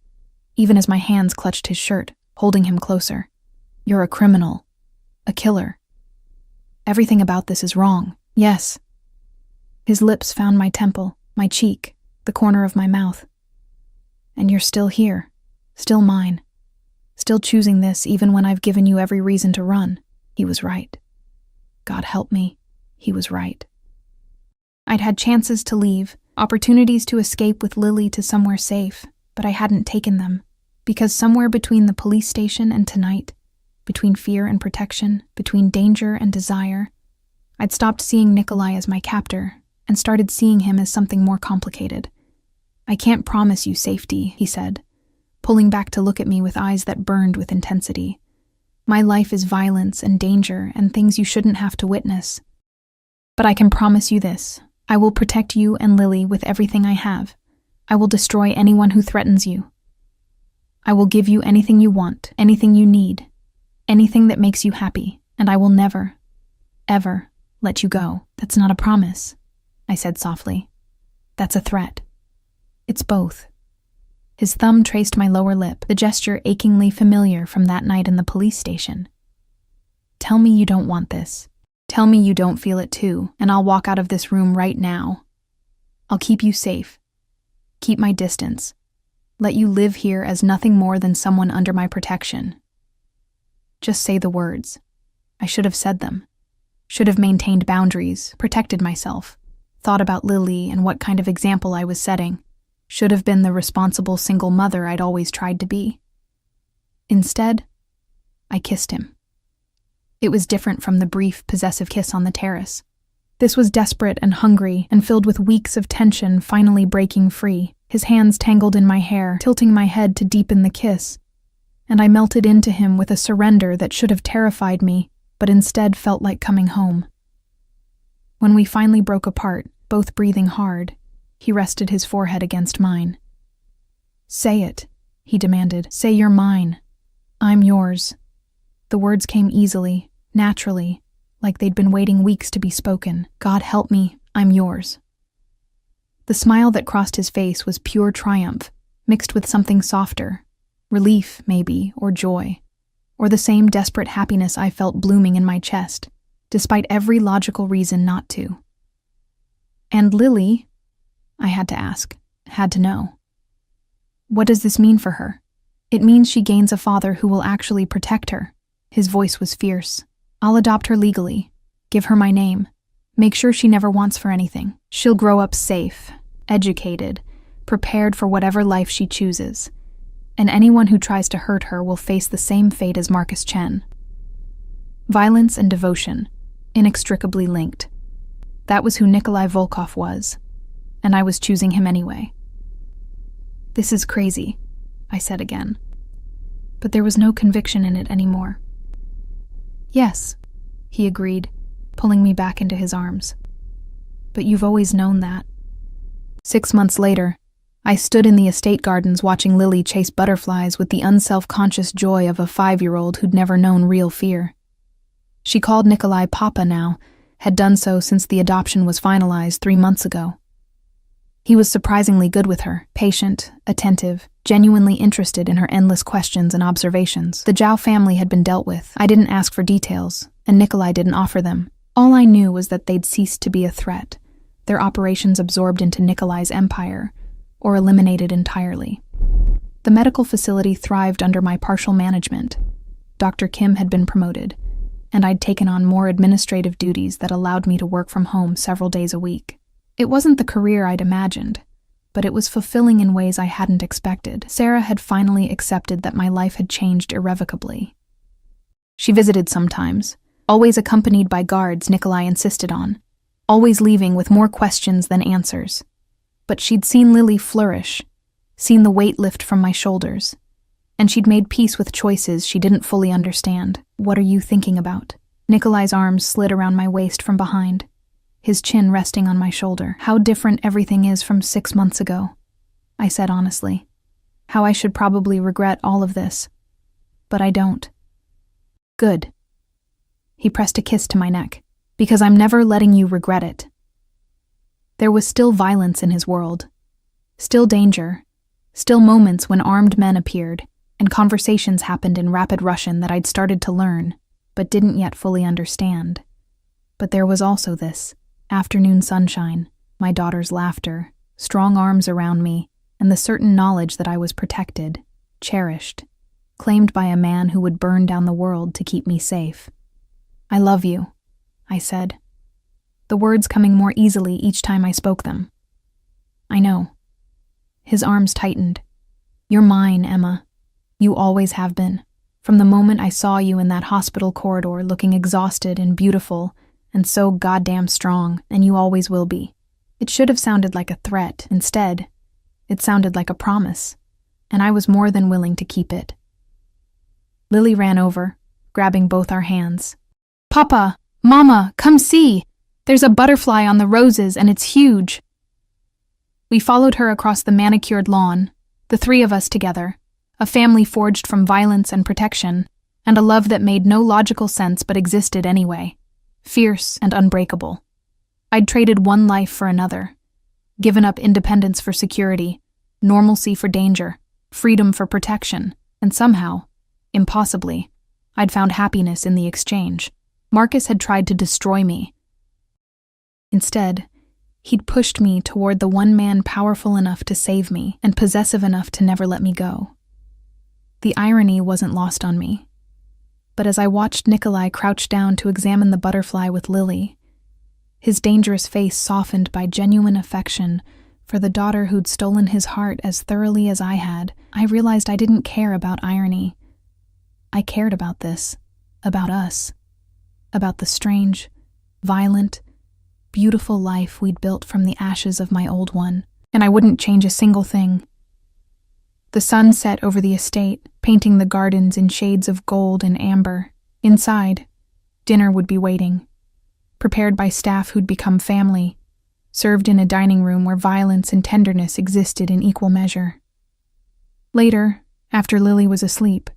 [SPEAKER 1] even as my hands clutched his shirt, holding him closer. You're a criminal. A killer. Everything about this is wrong. Yes. His lips found my temple, my cheek, the corner of my mouth. And you're still here, still mine, still choosing this even when I've given you every reason to run. He was right. God help me, he was right. I'd had chances to leave, opportunities to escape with Lily to somewhere safe, but I hadn't taken them, because somewhere between the police station and tonight, between fear and protection, between danger and desire, I'd stopped seeing Nikolai as my captor and started seeing him as something more complicated. I can't promise you safety, he said, pulling back to look at me with eyes that burned with intensity. My life is violence and danger and things you shouldn't have to witness. But I can promise you this. I will protect you and Lily with everything I have. I will destroy anyone who threatens you. I will give you anything you want, anything you need, anything that makes you happy, and I will never, ever let you go. That's not a promise, I said softly. That's a threat. It's both. His thumb traced my lower lip, the gesture achingly familiar from that night in the police station. Tell me you don't want this. Tell me you don't feel it too, and I'll walk out of this room right now. I'll keep you safe. Keep my distance. Let you live here as nothing more than someone under my protection. Just say the words. I should have said them. Should have maintained boundaries, protected myself, thought about Lily and what kind of example I was setting. Should have been the responsible single mother I'd always tried to be. Instead, I kissed him. It was different from the brief, possessive kiss on the terrace. This was desperate and hungry and filled with weeks of tension finally breaking free, his hands tangled in my hair, tilting my head to deepen the kiss. And I melted into him with a surrender that should have terrified me, but instead felt like coming home. When we finally broke apart, both breathing hard, he rested his forehead against mine. Say it, he demanded. Say you're mine. I'm yours. The words came easily, naturally, like they'd been waiting weeks to be spoken. God help me, I'm yours. The smile that crossed his face was pure triumph, mixed with something softer, relief, maybe, or joy, or the same desperate happiness I felt blooming in my chest, despite every logical reason not to. And Lily? I had to ask, had to know. What does this mean for her? It means she gains a father who will actually protect her. His voice was fierce. I'll adopt her legally, give her my name, make sure she never wants for anything. She'll grow up safe, educated, prepared for whatever life she chooses, and anyone who tries to hurt her will face the same fate as Marcus Chen. Violence and devotion, inextricably linked. That was who Nikolai Volkov was, and I was choosing him anyway. This is crazy, I said again, but there was no conviction in it anymore. Yes, he agreed, pulling me back into his arms. But you've always known that. 6 months later, I stood in the estate gardens watching Lily chase butterflies with the unself-conscious joy of a 5-year-old who'd never known real fear. She called Nikolai Papa now, had done so since the adoption was finalized 3 months ago. He was surprisingly good with her, patient, attentive, genuinely interested in her endless questions and observations. The Zhao family had been dealt with. I didn't ask for details, and Nikolai didn't offer them. All I knew was that they'd ceased to be a threat, their operations absorbed into Nikolai's empire, or eliminated entirely. The medical facility thrived under my partial management. Dr. Kim had been promoted, and I'd taken on more administrative duties that allowed me to work from home several days a week. It wasn't the career I'd imagined, but it was fulfilling in ways I hadn't expected. Sarah had finally accepted that my life had changed irrevocably. She visited sometimes, always accompanied by guards Nikolai insisted on, always leaving with more questions than answers. But she'd seen Lily flourish, seen the weight lift from my shoulders, and she'd made peace with choices she didn't fully understand. "What are you thinking about?" Nikolai's arms slid around my waist from behind, his chin resting on my shoulder. "How different everything is from 6 months ago," I said honestly. "How I should probably regret all of this. But I don't." "Good." He pressed a kiss to my neck. "Because I'm never letting you regret it." There was still violence in his world, still danger, still moments when armed men appeared, and conversations happened in rapid Russian that I'd started to learn, but didn't yet fully understand. But there was also this afternoon sunshine, my daughter's laughter, strong arms around me, and the certain knowledge that I was protected, cherished, claimed by a man who would burn down the world to keep me safe. "I love you," I said, the words coming more easily each time I spoke them. "I know." His arms tightened. "You're mine, Emma. You always have been. From the moment I saw you in that hospital corridor looking exhausted and beautiful and so goddamn strong, and you always will be." It should have sounded like a threat. Instead, it sounded like a promise, and I was more than willing to keep it. Lily ran over, grabbing both our hands. "Papa! Mama! Come see! There's a butterfly on the roses, and it's huge!" We followed her across the manicured lawn, the three of us together, a family forged from violence and protection, and a love that made no logical sense but existed anyway, fierce and unbreakable. I'd traded one life for another, given up independence for security, normalcy for danger, freedom for protection, and somehow, impossibly, I'd found happiness in the exchange. Marcus had tried to destroy me. Instead, he'd pushed me toward the one man powerful enough to save me and possessive enough to never let me go. The irony wasn't lost on me. But as I watched Nikolai crouch down to examine the butterfly with Lily, his dangerous face softened by genuine affection for the daughter who'd stolen his heart as thoroughly as I had, I realized I didn't care about irony. I cared about this, about us, about the strange, violent, beautiful life we'd built from the ashes of my old one, and I wouldn't change a single thing. The sun set over the estate, painting the gardens in shades of gold and amber. Inside, dinner would be waiting, prepared by staff who'd become family, served in a dining room where violence and tenderness existed in equal measure. Later, after Lily was asleep,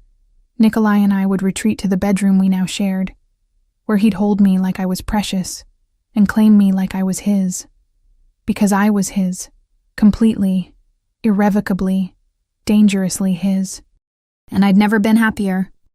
[SPEAKER 1] Nikolai and I would retreat to the bedroom we now shared, where he'd hold me like I was precious and claim me like I was his. Because I was his, completely, irrevocably, dangerously his. And I'd never been happier.